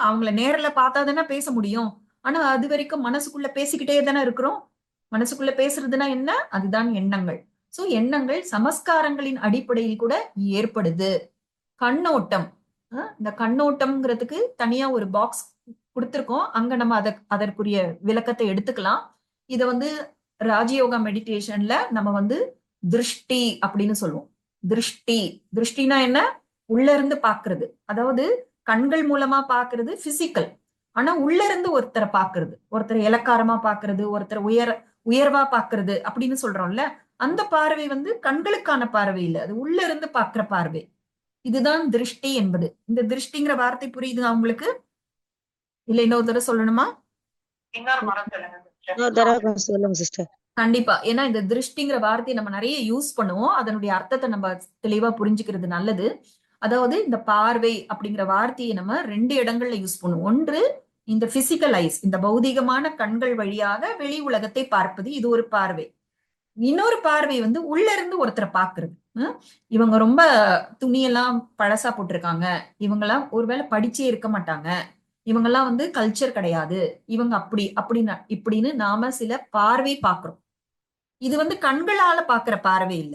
A: அவங்கள நேர்ல பார்த்தா தானே பேச முடியும். ஆனா அது வரைக்கும் மனசுக்குள்ள பேசிக்கிட்டே தானே இருக்கிறோம். மனசுக்குள்ள பேசுறதுன்னா என்ன? அதுதான் எண்ணங்கள். சோ எண்ணங்கள் சமஸ்காரங்களின் அடிப்படையில் கூட ஏற்படுது. கண்ணோட்டம். இந்த கண்ணோட்டம்ங்கிறதுக்கு தனியா ஒரு பாக்ஸ் கொடுத்திருக்கோம். அங்க நம்ம அதற்குரிய விளக்கத்தை எடுத்துக்கலாம். இத வந்து ராஜயோகா மெடிடேஷன்ல நம்ம வந்து திருஷ்டி அப்படின்னு சொல்லுவோம். திருஷ்டி. திருஷ்டினா என்ன? உள்ள இருந்து பாக்குறது. அதாவது கண்கள் மூலமா பாக்குறது பிசிக்கல். ஆனா உள்ள இருந்து ஒருத்தரை பாக்குறது, ஒருத்தரை இலக்காரமா பாக்குறது, ஒருத்தரை உயர்வா பாக்குறது அப்படின்னு சொல்றோம்ல. அந்த பார்வை வந்து கண்களுக்கான பார்வை இல்ல. அது உள்ள இருந்து பாக்குற பார்வை. இதுதான் திருஷ்டி என்பது. இந்த திருஷ்டிங்கிற வார்த்தை புரியுது உங்களுக்கு? இல்ல இன்னொரு தடவை சொல்லணுமா?
B: இன்னொரு முறை சொல்லுங்க sister.
C: இன்னொரு தடவை கொஞ்சம் சொல்லுங்க சிஸ்டர்.
A: கண்டிப்பா. ஏன்னா இந்த திருஷ்டிங்கிற வார்த்தையை நம்ம நிறைய யூஸ் பண்ணுவோம். அதனுடைய அர்த்தத்தை நம்ம தெளிவா புரிஞ்சுக்கிறது நல்லது. அதாவது இந்த பார்வை அப்படிங்கிற வார்த்தையை நம்ம 2 இடங்கள்ல யூஸ் பண்ணுவோம். ஒன்று இந்த பிசிக்கல் ஐஸ், இந்த பௌதிகமான கண்கள் வழியாக வெளி உலகத்தை பார்ப்பது, இது ஒரு பார்வை. இன்னொரு பார்வை வந்து உள்ள இருந்து ஒருத்தரை பாக்குறது. இவங்க ரொம்ப துணியெல்லாம் பழசா போட்டிருக்காங்க, இவங்கெல்லாம் ஒருவேளை படிச்சே இருக்க மாட்டாங்க, இவங்கெல்லாம் வந்து கல்ச்சர் கிடையாது, இவங்க அப்படி அப்படின்னு இப்படின்னு நாம சில பார்வை பாக்குறோம். இது வந்து கண்களால பாக்குற பார்வை இல்ல.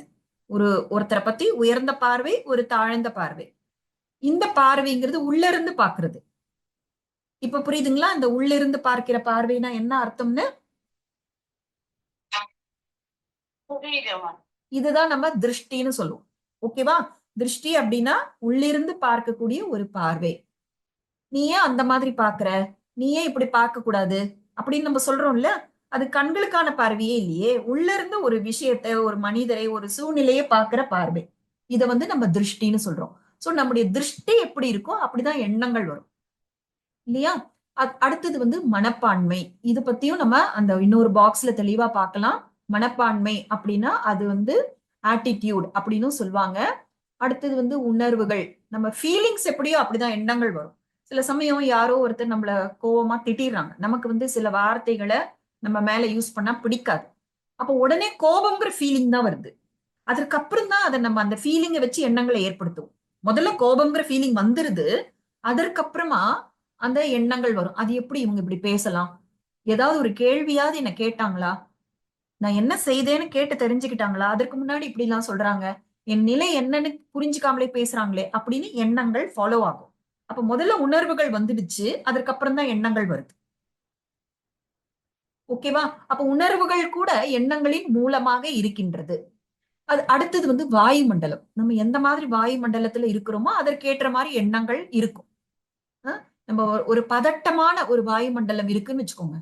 A: ஒருத்தரை பத்தி உயர்ந்த பார்வை, ஒரு தாழ்ந்த பார்வை. இந்த பார்வைங்கிறது உள்ள இருந்து பாக்குறது. இப்ப புரியுதுங்களா? இந்த உள்ள இருந்து பார்க்கிற பார்வைனா என்ன அர்த்தம்னு?
B: புரியுதுமா.
A: இதுதான் நம்ம திருஷ்டின்னு சொல்லுவோம். ஓகேவா? திருஷ்டி அப்படின்னா உள்ளிருந்து பார்க்கக்கூடிய ஒரு பார்வை. நீ ஏன் அந்த மாதிரி பாக்குற, நீ ஏன் இப்படி பார்க்க கூடாது அப்படின்னு நம்ம சொல்றோம்ல. அது கண்களுக்கான பார்வையே இல்லையே. உள்ள இருந்து ஒரு விஷயத்தை, ஒரு மனிதரை, ஒரு சூழ்நிலையை பார்க்கிற பார்வை. இத வந்து நம்ம திருஷ்டின்னு சொல்றோம். சோ நம்முடைய திருஷ்டி எப்படி இருக்கோ அப்படிதான் எண்ணங்கள் வரும் இல்லையா? அடுத்தது வந்து மனப்பான்மை. இது பத்தியும் நம்ம அந்த இன்னொரு பாக்ஸ்ல தெளிவா பார்க்கலாம். மனப்பான்மை அப்படின்னா அது வந்து ஆட்டிடியூட் அப்படின்னு சொல்லுவாங்க. அடுத்தது வந்து உணர்வுகள். நம்ம ஃபீலிங்ஸ் எப்படியோ அப்படிதான் எண்ணங்கள் வரும். சில சமயம் யாரோ ஒருத்தர் நம்மள கோவமா திட்டிடுறாங்க. நமக்கு வந்து சில வார்த்தைகளை நம்ம மேல யூஸ் பண்ணா பிடிக்காது. அப்போ உடனே கோபம்ங்கிற ஃபீலிங் தான் வருது. அதற்கப்புறம் தான் அதை நம்ம அந்த ஃபீலிங்கை வச்சு எண்ணங்களை ஏற்படுத்துவோம். முதல்ல கோபம்ங்கிற ஃபீலிங் வந்துருது. அதற்கப்புறமா அந்த எண்ணங்கள் வரும். அது எப்படி இவங்க இப்படி பேசலாம், ஏதாவது ஒரு கேள்வியாவது என்ன கேட்டாங்களா, நான் என்ன செய்தேன்னு கேட்டு தெரிஞ்சுக்கிட்டாங்களா, அதற்கு முன்னாடி இப்படி எல்லாம் சொல்றாங்க, என் நிலை என்னன்னு புரிஞ்சுக்காமலே பேசுறாங்களே அப்படின்னு எண்ணங்கள் ஃபாலோ ஆகும். அப்ப முதல்ல உணர்வுகள் வந்துடுச்சு, அதற்கப்புறம் தான் எண்ணங்கள் வருது. ஓகேவா? அப்ப உணர்வுகள் கூட எண்ணங்களின் மூலமாக இருக்கின்றது. அது அடுத்தது வந்து வாயுமண்டலம். நம்ம எந்த மாதிரி வாயுமண்டலத்துல இருக்கிறோமோ அதற்கேற்ற மாதிரி எண்ணங்கள் இருக்கும். நம்ம ஒரு பதட்டமான ஒரு வாயுமண்டலம் இருக்குன்னு வச்சுக்கோங்க.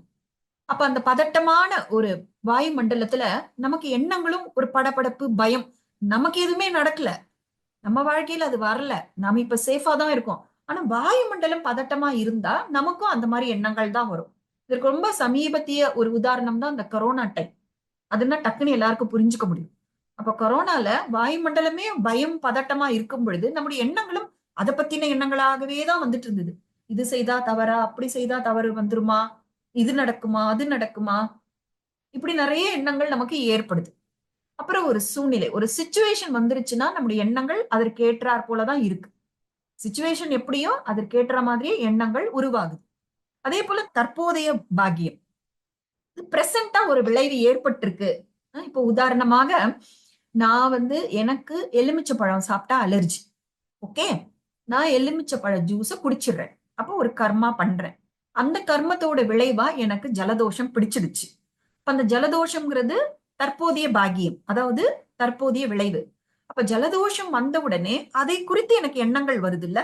A: அப்ப அந்த பதட்டமான ஒரு வாயுமண்டலத்துல நமக்கு எண்ணங்களும் ஒரு படபடப்பு, பயம். நமக்கு எதுவுமே நடக்கல. நம்ம வாழ்க்கையில அது வரல. நாம இப்ப சேஃபா தான் இருக்கோம். ஆனா வாயுமண்டலம் பதட்டமா இருந்தா நமக்கும் அந்த மாதிரி எண்ணங்கள் தான் வரும். இதற்கு ரொம்ப சமீபத்திய ஒரு உதாரணம் தான் இந்த கொரோனா டைம். அதுன்னா டக்குன்னு எல்லாருக்கும் புரிஞ்சுக்க முடியும். அப்ப கொரோனால வாயுமண்டலமே பயம், பதட்டமா இருக்கும் பொழுது நம்முடைய எண்ணங்களும் அதை பத்தின எண்ணங்களாகவே தான் வந்துட்டு இருந்தது. இது செய்தா தவறா, அப்படி செய்தா தவறு வந்துருமா, இது நடக்குமா, அது நடக்குமா, இப்படி நிறைய எண்ணங்கள் நமக்கு ஏற்படுது. அப்புறம் ஒரு சூழ்நிலை, ஒரு சிச்சுவேஷன் வந்துருச்சுன்னா நம்முடைய எண்ணங்கள் அதற்கு ஏற்றாற் போலதான் இருக்கு. சிச்சுவேஷன் எப்படியோ அதற்கேற்ற மாதிரியே எண்ணங்கள் உருவாகுது. அதே போல தற்போதைய பாக்கியம், பிரசண்டா ஒரு விளைவு ஏற்பட்டிருக்கு. இப்போ உதாரணமாக நான் வந்து எனக்கு எலுமிச்சை பழம் சாப்பிட்டா அலர்ஜி. ஓகே, நான் எலுமிச்சை பழ ஜூஸ குடிச்சிடுறேன். அப்போ ஒரு கர்மா பண்றேன். அந்த கர்மத்தோட விளைவா எனக்கு ஜலதோஷம் பிடிச்சிடுச்சு. அப்ப அந்த ஜலதோஷம்ங்கிறது தற்போதைய பாக்கியம், அதாவது தற்போதைய விளைவு. அப்ப ஜலதோஷம் வந்த உடனே அதை குறித்து எனக்கு எண்ணங்கள் வருது இல்ல.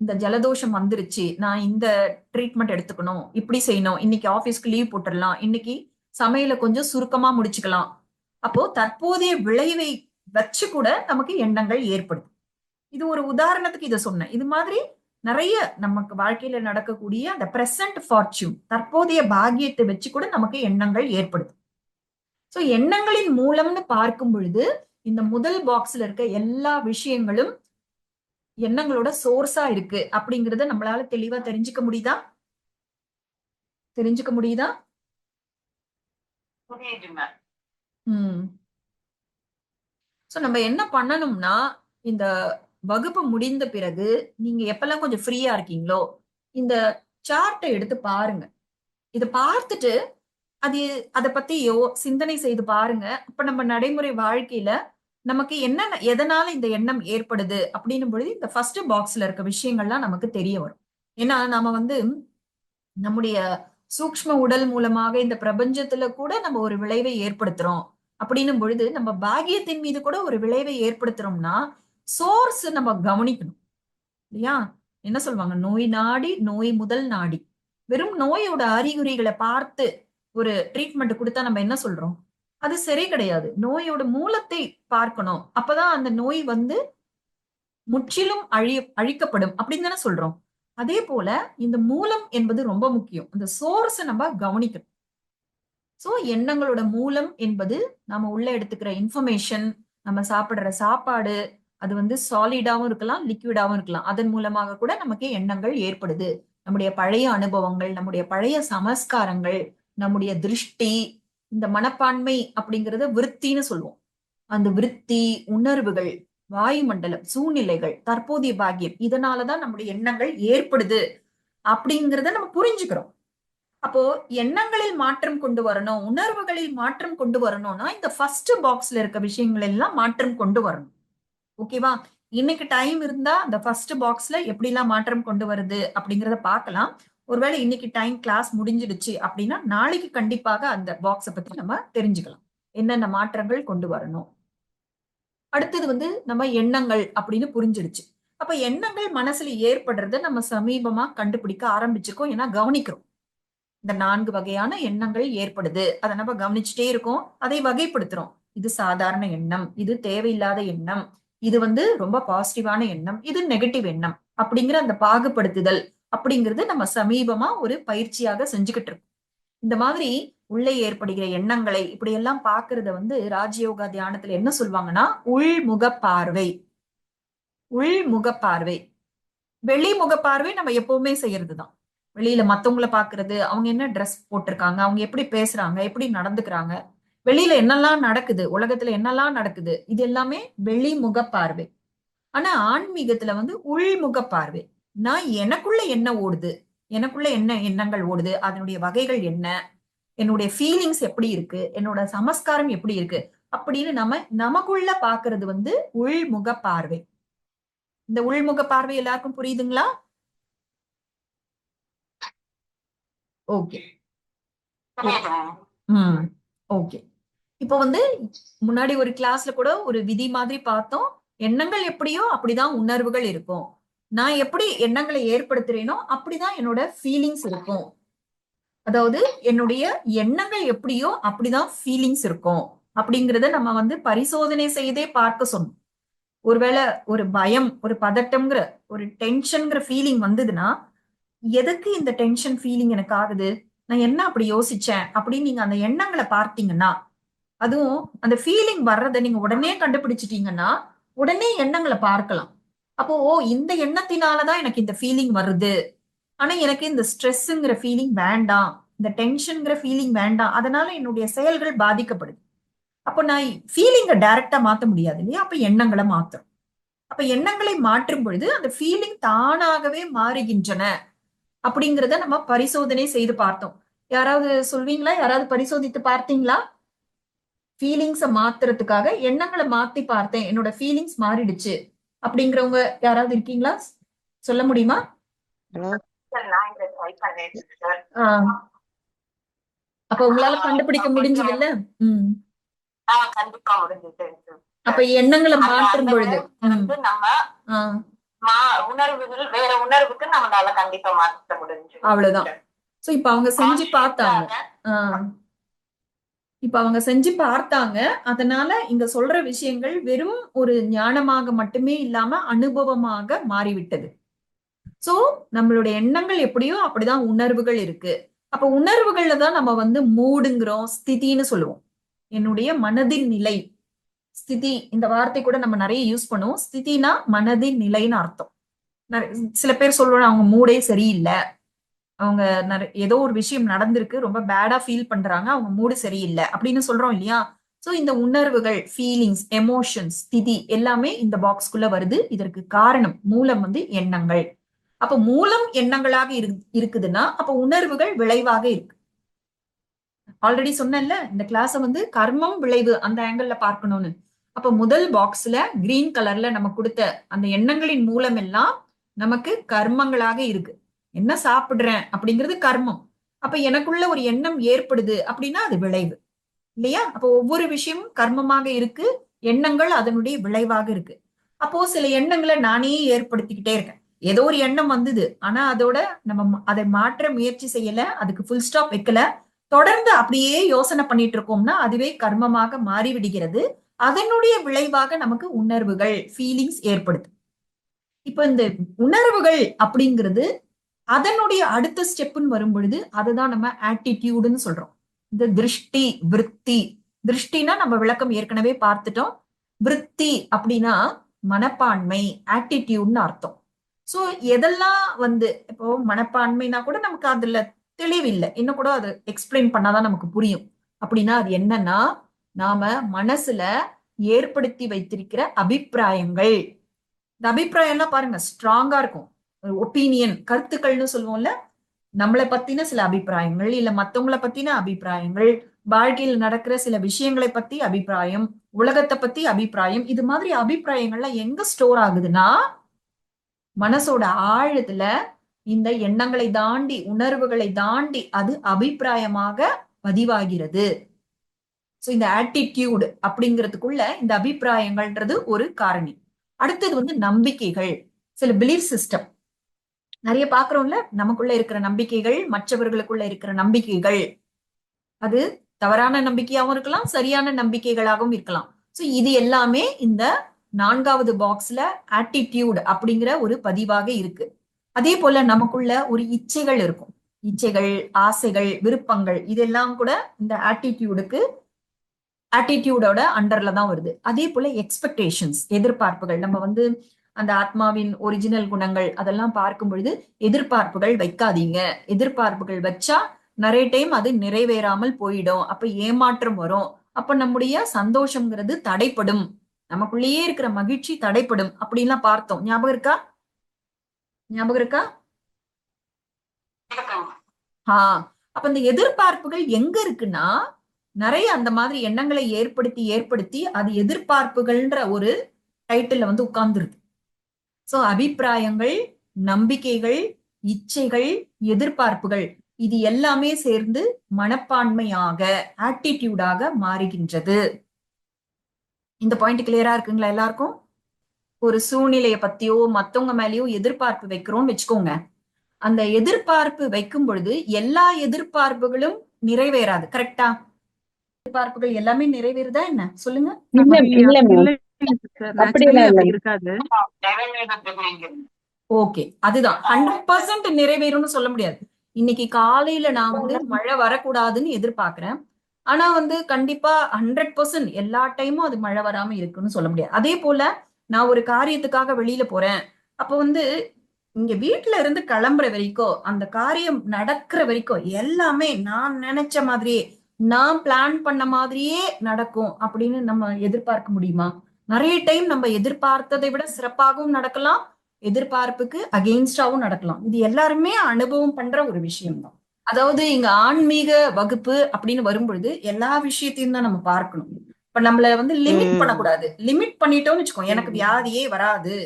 A: இந்த ஜலதோஷம் வந்துருச்சு, நான் இந்த ட்ரீட்மெண்ட் எடுத்துக்கணும், இப்படி செய்யணும், இன்னைக்கு ஆபீஸ்க்கு லீவ் போட்டுடலாம், இன்னைக்கு சமையல கொஞ்சம் சுருக்கமா முடிச்சுக்கலாம். அப்போ தற்போதைய விளைவை வச்சு கூட நமக்கு எண்ணங்கள் ஏற்படுது. இது ஒரு உதாரணத்துக்கு இதை சொன்னேன். இது மாதிரி நிறைய நமக்கு வாழ்க்கையில நடக்கக்கூடிய அந்த பிரசன்ட் ஃபார்ச்சூன், தற்போதைய பாக்கியத்தை வச்சு கூட நமக்கு எண்ணங்கள் ஏற்படுது. சோ எண்ணங்களின் மூலம்னு பார்க்கும் பொழுது இந்த முதல் பாக்ஸ்ல இருக்க எல்லா விஷயங்களும் எண்ணங்களோட சோர்ஸா இருக்கு அப்படிங்கறத நம்மளால தெளிவா தெரிஞ்சுக்க முடியுதா? தெரிஞ்சுக்க முடியுதா?
B: புரியுது மேம்.
A: சோ நம்ம என்ன பண்ணணும்னா, இந்த வகுப்பு முடிந்த பிறகு நீங்க எப்பெல்லாம் கொஞ்சம் ஃப்ரீயா இருக்கீங்களோ இந்த சார்ட்டை எடுத்து பாருங்க. இத பார்த்துட்டு அது அதை பத்தி சிந்தனை செய்து பாருங்க. அப்ப நம்ம நடைமுறை வாழ்க்கையில நமக்கு என்ன, எதனால இந்த எண்ணம் ஏற்படுது அப்படின்னும் பொழுது இந்த ஃபர்ஸ்ட் பாக்ஸ்ல இருக்க விஷயங்கள்லாம் நமக்கு தெரிய வரும். ஏன்னா நாம வந்து நம்முடைய சூக்ஷ்ம உடல் மூலமாக இந்த பிரபஞ்சத்துல கூட நம்ம ஒரு விளைவை ஏற்படுத்துறோம். அப்படின்னும் பொழுது நம்ம பாக்கியத்தின் மீது கூட ஒரு விளைவை ஏற்படுத்துறோம்னா சோர்ஸ் நம்ம கவனிக்கணும் இல்லையா? என்ன சொல்லுவாங்க, நோய் நாடி நோய் முதல் நாடி. வெறும் நோயோட அறிகுறிகளை பார்த்து ஒரு ட்ரீட்மெண்ட் கொடுத்தா நம்ம என்ன சொல்றோம், அது சரி கிடையாது. நோயோட மூலத்தை பார்க்கணும், அப்பதான் அந்த நோய் வந்து முற்றிலும் அழிக்கப்படும் அப்படின்னு தானே சொல்றோம். அதே போல இந்த மூலம் என்பது ரொம்ப முக்கியம். அந்த சோர்ஸ் நம்ம கவனிக்கணும். சோ எண்ணங்களோட மூலம் என்பது நம்ம உள்ள எடுத்துக்கிற இன்ஃபர்மேஷன், நம்ம சாப்பிடுற சாப்பாடு, அது வந்து சாலிடாவும் இருக்கலாம், லிக்விடாவும் இருக்கலாம். அதன் மூலமாக கூட நமக்கு எண்ணங்கள் ஏற்படுது. நம்முடைய பழைய அனுபவங்கள், நம்முடைய பழைய சமஸ்காரங்கள், நம்முடைய திருஷ்டி, இந்த மனப்பான்மை அப்படிங்கறத விருத்தின்னு சொல்லுவோம். அந்த விருத்தி, உணர்வுகள், வாயுமண்டலம், சூழ்நிலைகள், தற்போதைய பாக்கியம், இதனாலதான் நம்முடைய எண்ணங்கள் ஏற்படுது அப்படிங்கறத நம்ம புரிஞ்சுக்கிறோம். அப்போ எண்ணங்களில் மாற்றம் கொண்டு வரணும், உணர்வுகளில் மாற்றம் கொண்டு வரணும்னா இந்த ஃபர்ஸ்ட் பாக்ஸ்ல இருக்க விஷயங்கள் எல்லாம் மாற்றம் கொண்டு வரணும். ஓகேவா? இன்னைக்கு டைம் இருந்தா அந்த ஃபர்ஸ்ட் பாக்ஸ்ல எப்படி எல்லாம் மாற்றம் கொண்டு வருது அப்படிங்கறத பார்க்கலாம். ஒருவேளை இன்னைக்கு டைம் கிளாஸ் முடிஞ்சிடுச்சு அப்படின்னா நாளைக்கு கண்டிப்பாக அந்த பாக்ஸை பத்தி நம்ம தெரிஞ்சுக்கலாம், என்னென்ன மாற்றங்கள் கொண்டு வரணும். அடுத்தது வந்து நம்ம எண்ணங்கள் அப்படின்னு புரிஞ்சிடுச்சு. அப்ப எண்ணங்கள் மனசுல ஏற்படுறத நம்ம சமீபமா கண்டுபிடிக்க ஆரம்பிச்சிருக்கோம். ஏன்னா கவனிக்கிறோம், இந்த 4 வகையான எண்ணங்கள் ஏற்படுது, அதை நம்ம கவனிச்சுட்டே இருக்கோம், அதை வகைப்படுத்துறோம். இது சாதாரண எண்ணம், இது தேவையில்லாத எண்ணம், இது வந்து ரொம்ப பாசிட்டிவான எண்ணம், இது நெகட்டிவ் எண்ணம் அப்படிங்கிற அந்த பாகுபடுத்துதல் அப்படிங்கிறது நம்ம சமீபமா ஒரு பயிற்சியாக செஞ்சுக்கிட்டு இருக்கோம். இந்த மாதிரி உள்ளே ஏற்படுகிற எண்ணங்களை இப்படி எல்லாம் பாக்குறத வந்து ராஜயோகா தியானத்துல என்ன சொல்லுவாங்கன்னா உள்முக பார்வை. உள்முக பார்வை, வெளிமுக பார்வை நம்ம எப்பவுமே செய்யறதுதான். வெளியில மத்தவங்களை பாக்குறது, அவங்க என்ன ட்ரெஸ் போட்டிருக்காங்க, அவங்க எப்படி பேசுறாங்க, எப்படி நடந்துக்கிறாங்க, வெளியில என்னெல்லாம் நடக்குது, உலகத்துல என்னெல்லாம் நடக்குது, இது எல்லாமே வெளிமுக பார்வை. ஆனா ஆன்மீகத்துல வந்து உள்முக பார்வை. நான் எனக்குள்ள என்ன ஓடுது, எனக்குள்ள என்ன எண்ணங்கள் ஓடுது, அதனுடைய வகைகள் என்ன, என்னுடைய ஃபீலிங்ஸ் எப்படி இருக்கு, என்னோட சமஸ்காரம் எப்படி இருக்கு அப்படின்னு நமக்குள்ள பாக்குறது வந்து உள்முக பார்வை. இந்த உள்முக பார்வை எல்லாருக்கும் புரியுதுங்களா? ஓகே. ஓகே. இப்போ வந்து முன்னாடி ஒரு கிளாஸ்ல கூட ஒரு விதி மாதிரி பார்த்தோம். எண்ணங்கள் எப்படியோ அப்படிதான் உணர்வுகள் இருக்கும். நான் எப்படி எண்ணங்களை ஏற்படுத்துறேனோ அப்படிதான் என்னோட ஃபீலிங்ஸ் இருக்கும். அதாவது என்னுடைய எண்ணங்கள் எப்படியோ அப்படிதான் ஃபீலிங்ஸ் இருக்கும் அப்படிங்கறத நம்ம வந்து பரிசோதனை செய்தே பார்க்க சொன்னோம். ஒருவேளை ஒரு பயம், ஒரு பதட்டம்ங்கிற ஒரு டென்ஷன்ங்கிற ஃபீலிங் வந்ததுன்னா, எதுக்கு இந்த டென்ஷன் ஃபீலிங் எனக்கு ஆகுது, நான் என்ன அப்படி யோசிச்சேன் அப்படின்னு நீங்க அந்த எண்ணங்களை பார்த்தீங்கன்னா, அதுவும் அந்த ஃபீலிங் வர்றதை நீங்க உடனே கண்டுபிடிச்சிட்டீங்கன்னா உடனே எண்ணங்களை பார்க்கலாம். அப்போ இந்த எண்ணத்தினாலதான் எனக்கு இந்த ஃபீலிங் வருது, ஆனா எனக்கு இந்த ஸ்ட்ரெஸ்ங்கிற ஃபீலிங் வேண்டாம், இந்த டென்ஷன்ங்கிற ஃபீலிங் வேண்டாம், அதனால என்னுடைய செயல்கள் பாதிக்கப்படுது. அப்போ நான் ஃபீலிங்கை டைரக்டா மாத்த முடியாது இல்லையா? அப்ப எண்ணங்களை மாத்துறோம். அப்ப எண்ணங்களை மாற்றும் பொழுது அந்த ஃபீலிங் தானாகவே மாறுகின்றன அப்படிங்கிறத நம்ம பரிசோதனை செய்து பார்த்தோம். யாராவது சொல்வீங்களா? யாராவது பரிசோதித்து பார்த்தீங்களா? ஃபீலிங்ஸை மாத்துறதுக்காக எண்ணங்களை மாத்தி பார்த்தேன், என்னோட ஃபீலிங்ஸ் மாறிடுச்சு அப்படிங்கிறவங்க யாராவது இருக்கீங்களா? சொல்ல முடியுமா?
C: ஹலோ
B: நான் இதை ட்ரை பண்ணிருக்கேன் சார்.
A: அப்ப உங்களால கண்டுபிடிக்க முடிஞ்சது இல்ல?
B: கண்டிப்பா முடிஞ்சுது.
A: அப்ப எண்ணங்களை
B: அந்த
A: மாற்றும் பொழுது
B: வந்து நம்ம உணர்வுகள் வேற உணர்வுக்கு நம்மளால கண்டிப்பா மாற்ற முடிஞ்சு.
A: அவ்வளவுதான். சோ இப்ப அவங்க செஞ்சு பார்த்தாங்க. இப்ப அவங்க செஞ்சு பார்த்தாங்க. அதனால இங்க சொல்ற விஷயங்கள் வெறும் ஒரு ஞானமாக மட்டுமே இல்லாம அனுபவமாக மாறிவிட்டது. சோ நம்மளுடைய எண்ணங்கள் எப்படியோ அப்படிதான் உணர்வுகள் இருக்கு. அப்ப உணர்வுகள்ல தான் நம்ம வந்து மூடுங்கிறோம், ஸ்திதின்னு சொல்லுவோம். என்னுடைய மனதின் நிலை. ஸ்திதி இந்த வார்த்தை கூட நம்ம நிறைய யூஸ் பண்ணுவோம். ஸ்திதினா மனதின் நிலைன்னு அர்த்தம். சில பேர் சொல்லுவாங்க அவங்க மூடே சரியில்லை, அவங்க ஏதோ ஒரு விஷயம் நடந்திருக்கு, ரொம்ப பேடா ஃபீல் பண்றாங்க, அவங்க மூடு சரியில்லை அப்படின்னு சொல்றோம் இல்லையா? சோ இந்த உணர்வுகள், ஃபீலிங்ஸ், எமோஷன்ஸ், ஸ்திதி எல்லாமே இந்த பாக்ஸ்குள்ள வருது. இதற்கு காரணம் மூலம் வந்து எண்ணங்கள். அப்ப மூலம் எண்ணங்களாக இருக்குதுன்னா அப்ப உணர்வுகள் விளைவாக இருக்கு. ஆல்ரெடி சொன்னேன்ல இந்த கிளாஸ வந்து கர்மம் விளைவு அந்த ஆங்கிள் பார்க்கணும்னு. அப்ப முதல் பாக்ஸ்ல கிரீன் கலர்ல நம்ம கொடுத்த அந்த எண்ணங்களின் மூலம் எல்லாம் நமக்கு கர்மங்களாக இருக்கு. என்ன சாப்பிடுறேன் அப்படிங்கிறது கர்மம். அப்ப எனக்குள்ள ஒரு எண்ணம் ஏற்படுது அப்படின்னா அது விளைவு இல்லையா? அப்போ ஒவ்வொரு விஷயமும் கர்மமாக இருக்கு, எண்ணங்கள் அதனுடைய விளைவாக இருக்கு. அப்போ சில எண்ணங்களை நானே ஏற்படுத்திக்கிட்டே இருக்கேன். ஏதோ ஒரு எண்ணம் வந்தது, ஆனா அதோட நம்ம அதை மாற்ற முயற்சி செய்யல, அதுக்கு ஃபுல் ஸ்டாப் வைக்கல, தொடர்ந்து அப்படியே யோசனை பண்ணிட்டு இருக்கோம்னா அதுவே கர்மமாக மாறிவிடுகிறது. அதனுடைய விளைவாக நமக்கு உணர்வுகள், ஃபீலிங்ஸ் ஏற்படுது. இப்ப இந்த உணர்வுகள் அப்படிங்கிறது அதனுடைய அடுத்த ஸ்டெப்னு வரும் பொழுது அதுதான் நம்ம ஆட்டிடியூடுன்னு சொல்றோம். இந்த திருஷ்டி, விருத்தி. திருஷ்டினா நம்ம விளக்கம் ஏற்கனவே பார்த்துட்டோம். விருத்தி அப்படின்னா மனப்பான்மை, ஆட்டிடியூட்னு அர்த்தம். சோ எதெல்லாம் வந்து இப்போ மனப்பான்மைனா கூட நமக்கு அதுல தெளிவில்லை, இன்னும் கூட அது எக்ஸ்பிளைன் பண்ணாதான் நமக்கு புரியும். அப்படின்னா அது என்னன்னா, நாம மனசுல ஏற்படுத்தி வைத்திருக்கிற அபிப்பிராயங்கள். இந்த அபிப்பிராயம்லாம் பாருங்க ஸ்ட்ராங்கா இருக்கும். ஒப்பீனியன், கருத்துக்கள்னு சொல்லுவோம்ல, நம்மளை பத்தின சில அபிப்பிராயங்கள், இல்ல மத்தவங்களை பத்தின அபிப்பிராயங்கள், வாழ்க்கையில் நடக்கிற சில விஷயங்களை பத்தி அபிப்பிராயம், உலகத்தை பத்தி அபிப்பிராயம். இது மாதிரி அபிப்பிராயங்கள்லாம் எங்க ஸ்டோர் ஆகுதுன்னா மனசோட ஆழத்துல இந்த எண்ணங்களை தாண்டி, உணர்வுகளை தாண்டி அது அபிப்பிராயமாக பதிவாகிறது. சோ இந்த ஆட்டிடியூட் அப்படிங்கிறதுக்குள்ள இந்த அபிப்பிராயங்கள்ன்றது ஒரு காரணி. அடுத்தது வந்து நம்பிக்கைகள், சில பிலீஃப் சிஸ்டம் நிறைய பாக்குறோம்ல. நமக்குள்ள இருக்கிற நம்பிக்கைகள், மற்றவர்களுக்குள்ள இருக்கிற நம்பிக்கைகள், அது தவறான நம்பிக்கையாகவும் இருக்கலாம், சரியான நம்பிக்கைகளாகவும் இருக்கலாம். சோ இது எல்லாமே இந்த 4வது பாக்ஸ்ல ஆட்டிடியூட் அப்படிங்கிற ஒரு பதிவாக இருக்கு. அதே போல நமக்குள்ள ஒரு இச்சைகள் இருக்கும். இச்சைகள், ஆசைகள், விருப்பங்கள் இதெல்லாம் கூட இந்த ஆட்டிடியூடோட அண்டர்ல தான் வருது. அதே போல எக்ஸ்பெக்டேஷன்ஸ், எதிர்பார்ப்புகள். நம்ம வந்து அந்த ஆத்மாவின் ஒரிஜினல் குணங்கள் அதெல்லாம் பார்க்கும் பொழுது எதிர்பார்ப்புகள் வைக்காதீங்க. எதிர்பார்ப்புகள் வச்சா நிறைய டைம் அது நிறைவேறாமல் போயிடும், அப்ப ஏமாற்றம் வரும், அப்ப நம்முடைய சந்தோஷம்ங்கிறது தடைப்படும், நமக்குள்ளேயே இருக்கிற மகிழ்ச்சி தடைப்படும் அப்படின்லாம் பார்த்தோம். ஞாபகம் இருக்கா? ஞாபகம் இருக்கா? அப்ப இந்த எதிர்பார்ப்புகள் எங்க இருக்குன்னா நிறைய அந்த மாதிரி எண்ணங்களை ஏற்படுத்தி ஏற்படுத்தி அது எதிர்பார்ப்புகள்ன்ற ஒரு டைட்டில்ல வந்து உட்கார்ந்துருது. சோ அபிப்பிராயங்கள், நம்பிக்கைகள், இச்சைகள், எதிர்பார்ப்புகள் இது எல்லாமே சேர்ந்து மனப்பான்மையாக, ஆட்டிடியூடாக மாறுகின்றது. இந்த பாயிண்ட் கிளியரா இருக்குங்களா எல்லாருக்கும்? ஒரு சூழ்நிலைய பத்தியோ மத்தவங்க மேலயோ எதிர்பார்ப்பு வைக்கிறோம்னு வச்சுக்கோங்க. அந்த எதிர்பார்ப்பு வைக்கும் பொழுது எல்லா எதிர்பார்ப்புகளும் நிறைவேறாது. கரெக்டா? எதிர்பார்ப்புகள் எல்லாமே நிறைவேறுதா என்ன சொல்லுங்க?
C: இல்ல இல்ல மேம்,
D: இல்லைங்க சிஸ்டர்,
C: அப்படியெல்லாம்
D: நேச்சுரலி
C: இல்ல.
D: அப்படி இருக்காது.
A: ஓகே, அதுதான் 100% நிறைவேறும்னு சொல்ல முடியாது. இன்னைக்கு காலையில நான் வந்து மழை வரக்கூடாதுன்னு எதிர்பார்க்கிறேன். ஆனா வந்து கண்டிப்பா 100% எல்லா டைமும் அது மழை வராம இருக்குன்னு சொல்ல முடியாது. அதே போல நான் ஒரு காரியத்துக்காக வெளியில போறேன். அப்ப வந்து இங்க வீட்டுல இருந்து கிளம்புற வரைக்கும் அந்த காரியம் நடக்கிற வரைக்கும் எல்லாமே நான் நினைச்ச மாதிரியே, நான் பிளான் பண்ண மாதிரியே நடக்கும் அப்படின்னு நம்ம எதிர்பார்க்க முடியுமா? நிறைய டைம் நம்ம எதிர்பார்த்ததை விட சிறப்பாகவும் நடக்கலாம், எதிர்பார்ப்புக்கு அகெயின்ஸ்டாவும் நடக்கலாம். இது எல்லாருமே அனுபவம் பண்ற ஒரு விஷயம் தான். அதாவது இங்க ஆன்மீக வகுப்பு அப்படின்னு வரும்பொழுது எல்லா விஷயத்தையும் தான் நம்ம பார்க்கணும். இப்ப நம்மள வந்து லிமிட் பண்ணக்கூடாது. லிமிட் பண்ணிட்டோம்னு வச்சுக்கோ, எனக்கு வியாதியே வராது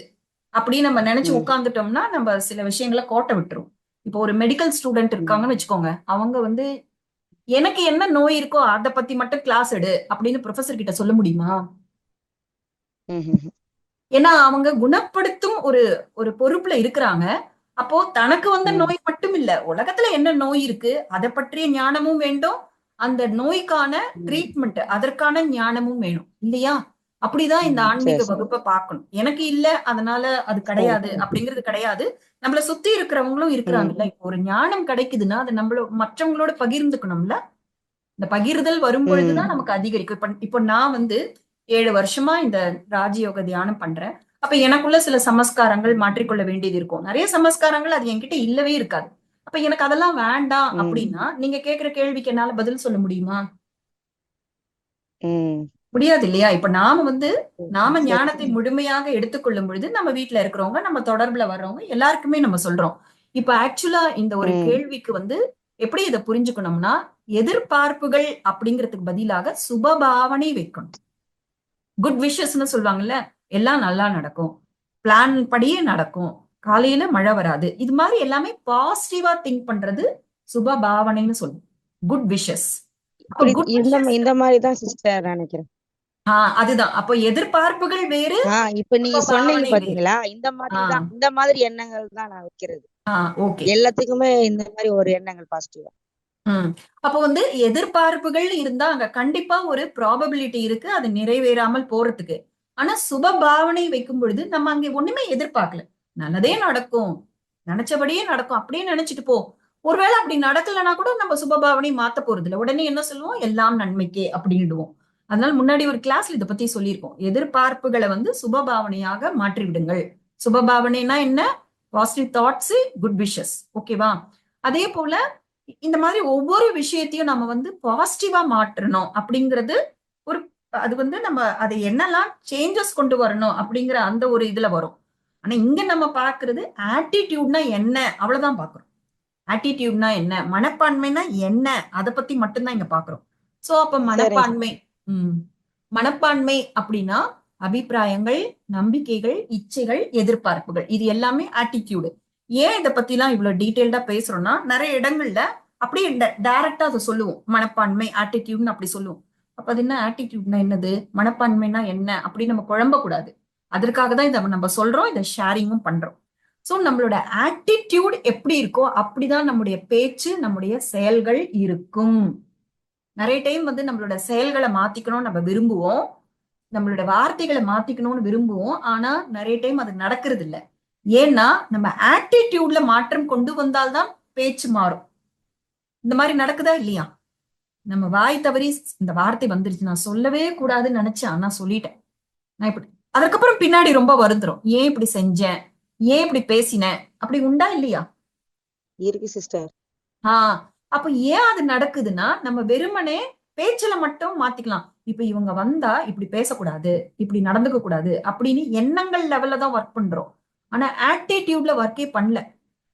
A: அப்படின்னு நம்ம நினைச்சு உட்கார்ந்துட்டோம்னா நம்ம சில விஷயங்களை கோட்டை விட்டுரும். இப்போ ஒரு மெடிக்கல் ஸ்டூடெண்ட் இருக்காங்கன்னு வச்சுக்கோங்க, அவங்க வந்து எனக்கு என்ன நோய் இருக்கோ அதை பத்தி மட்டும் கிளாஸ் எடு அப்படின்னு ப்ரொஃபசர் கிட்ட சொல்ல முடியுமா? ஏன்னா அவங்க குணப்படுத்தும் ஒரு ஒரு பொறுப்புல இருக்கிறாங்க. அப்போ தனக்கு வந்த நோய் மட்டும் இல்ல, உலகத்துல என்ன நோய் இருக்கு அதை பற்றிய ஞானமும் வேண்டும், அந்த நோய்க்கான ட்ரீட்மெண்ட் அதற்கான ஞானமும் வேணும் இல்லையா? அப்படிதான் இந்த ஆன்மீக வகுப்பை பார்க்கணும். எனக்கு இல்ல அதனால அது கிடையாது அப்படிங்கிறது கிடையாது. நம்மள சுத்தி இருக்கிறவங்களும் இருக்கிறாங்கல்ல. இப்போ ஒரு ஞானம் கிடைக்குதுன்னா அதை நம்மள மற்றவங்களோட பகிர்ந்துக்கணும்ல. இந்த பகிர்தல் வரும்பொழுதுதான் நமக்கு அதிகரிக்கும். இப்போ நான் வந்து 7 வருஷமா இந்த ராஜயோக தியானம் பண்றேன். அப்ப எனக்குள்ள சில சமஸ்காரங்கள் மாற்றிக்கொள்ள வேண்டியது இருக்கும். நிறைய சமஸ்காரங்கள் அது என்கிட்ட இல்லவே இருக்காது. அப்ப எனக்கு அதெல்லாம் வேண்டாம் அப்படின்னா நீங்க கேக்குற கேள்விக்கு என்னால பதில் சொல்ல முடியுமா? முடியாது இல்லையா? இப்ப நாம ஞானத்தை முழுமையாக எடுத்துக்கொள்ளும் பொழுது நம்ம வீட்டுல இருக்கிறவங்க, நம்ம தொடர்புல வர்றவங்க எல்லாருக்குமே நம்ம சொல்றோம். இப்ப ஆக்சுவலா இந்த ஒரு கேள்விக்கு வந்து எப்படி இதை புரிஞ்சுக்கணும்னா, எதிர்பார்ப்புகள் அப்படிங்கிறதுக்கு பதிலாக சுபபாவனை வைக்கணும். குட் விஷஸ்ன்னு சொல்லுவாங்கல்ல, எல்லாம் நல்லா நடக்கும், பிளான் படியே நடக்கும், காலையில மழை வராது, இது மாதிரி எல்லாமே பாசிட்டிவா திங்க் பண்றது சுப பாவனைன்னு சொல்லுவோம். Good wishes.
C: இந்த மாதிரிதான் சிஸ்டர் நினைக்கிறேன்.
A: அதுதான். அப்போ எதிர்பார்ப்புகள் வேறு,
C: இப்ப நீங்க சொன்னீங்க பாத்தீங்களா, இந்த மாதிரி எண்ணங்கள் தான் நான் வைக்கிறது.
A: ஓகே,
C: எல்லாத்துக்குமே இந்த மாதிரி ஒரு எண்ணங்கள் பாசிட்டிவா.
A: அப்போ வந்து எதிர்பார்ப்புகள் இருந்தா அங்க கண்டிப்பா ஒரு ப்ராபபிலிட்டி இருக்கு அது நிறைவேறாமல் போறதுக்கு. ஆனா சுப பாவனை வைக்கும் பொழுது நம்ம அங்க ஒண்ணுமே எதிர்பார்க்கல, நல்லதே நடக்கும், நினைச்சபடியே நடக்கும் அப்படியே நினைச்சிட்டு போ. ஒருவேளை அப்படி நடக்கலைன்னா கூட நம்ம சுபபாவனை மாத்த போறது இல்லை. உடனே என்ன சொல்லுவோம், எல்லாம் நன்மைக்கே அப்படின்னுடுவோம். அதனால முன்னாடி ஒரு கிளாஸ்ல இதை பத்தி சொல்லியிருக்கோம். எதிர்பார்ப்புகளை வந்து சுபபாவனையாக மாற்றி விடுங்கள். சுபபாவனைனா என்ன? Positive thoughts, good wishes. ஓகேவா? அதே போல இந்த மாதிரி ஒவ்வொரு விஷயத்தையும் நம்ம வந்து பாசிட்டிவா மாற்றணும் அப்படிங்கிறது ஒரு, அது வந்து நம்ம அதை என்னெல்லாம் சேஞ்சஸ் கொண்டு வரணும் அப்படிங்கிற அந்த ஒரு இதுல வரும். ஆனா இங்க நம்ம பாக்குறது ஆட்டிடியூட்னா என்ன அவ்வளவுதான் பாக்குறோம். ஆட்டிடியூட்னா என்ன, மனப்பான்மைனா என்ன, அதை பத்தி மட்டும்தான் இங்க பாக்குறோம். சோ அப்ப மனப்பான்மை அப்படின்னா அபிப்பிராயங்கள், நம்பிக்கைகள், இச்சைகள், எதிர்பார்ப்புகள், இது எல்லாமே ஆட்டிடியூடு. ஏன் இதை பத்தி எல்லாம் இவ்வளவு டீடைல்டா பேசுறோம்னா, நிறைய இடங்கள்ல அப்படியே டைரக்டா அதை சொல்லுவோம், மனப்பான்மை ஆட்டிடியூட்னு அப்படி சொல்லுவோம். அப்ப அது என்ன, ஆட்டிடியூட்னா என்னது, மனப்பான்மைனா என்ன அப்படி நம்ம குழம்ப கூடாது. அதற்காக தான் இதை நம்ம சொல்றோம், இதை ஷேரிங்கும் பண்றோம். சோ நம்மளோட ஆட்டிடியூட் எப்படி இருக்கோ அப்படிதான் நம்முடைய பேச்சு, நம்முடைய செயல்கள் இருக்கும். நிறைய டைம் வந்து நம்மளோட செயல்களை மாத்திக்கணும்னு நம்ம விரும்புவோம், நம்மளோட வார்த்தைகளை மாத்திக்கணும்னு விரும்புவோம். ஆனா நிறைய டைம் அது நடக்கிறது இல்லை. ஏன்னா நம்ம ஆட்டிடியூட்ல மாற்றம் கொண்டு வந்தால்தான் பேச்சு மாறும். இந்த மாதிரி நடக்குதா இல்லையா? நம்ம வாய் தவறி இந்த வார்த்தை வந்துருச்சு, நான் சொல்லவே கூடாதுன்னு நினைச்சேன், நான் சொல்லிட்டேன், நான் இப்படி, அதுக்கப்புறம் பின்னாடி ரொம்ப வருந்துரும், ஏன் இப்படி செஞ்சேன், ஏன் இப்படி பேசினேன், அப்படி உண்டா இல்லையா?
C: இருக்கு சிஸ்டர்.
A: அப்ப ஏன் அது நடக்குதுன்னா, நம்ம வெறுமனே பேச்சுல மட்டும் மாத்திக்கலாம். இப்ப இவங்க வந்தா இப்படி பேசக்கூடாது, இப்படி நடந்துக்க கூடாது அப்படின்னு எண்ணங்கள் லெவல்ல தான் ஒர்க் பண்றோம். ஆனா ஆட்டிடியூட்ல ஒர்க்கே பண்ணல.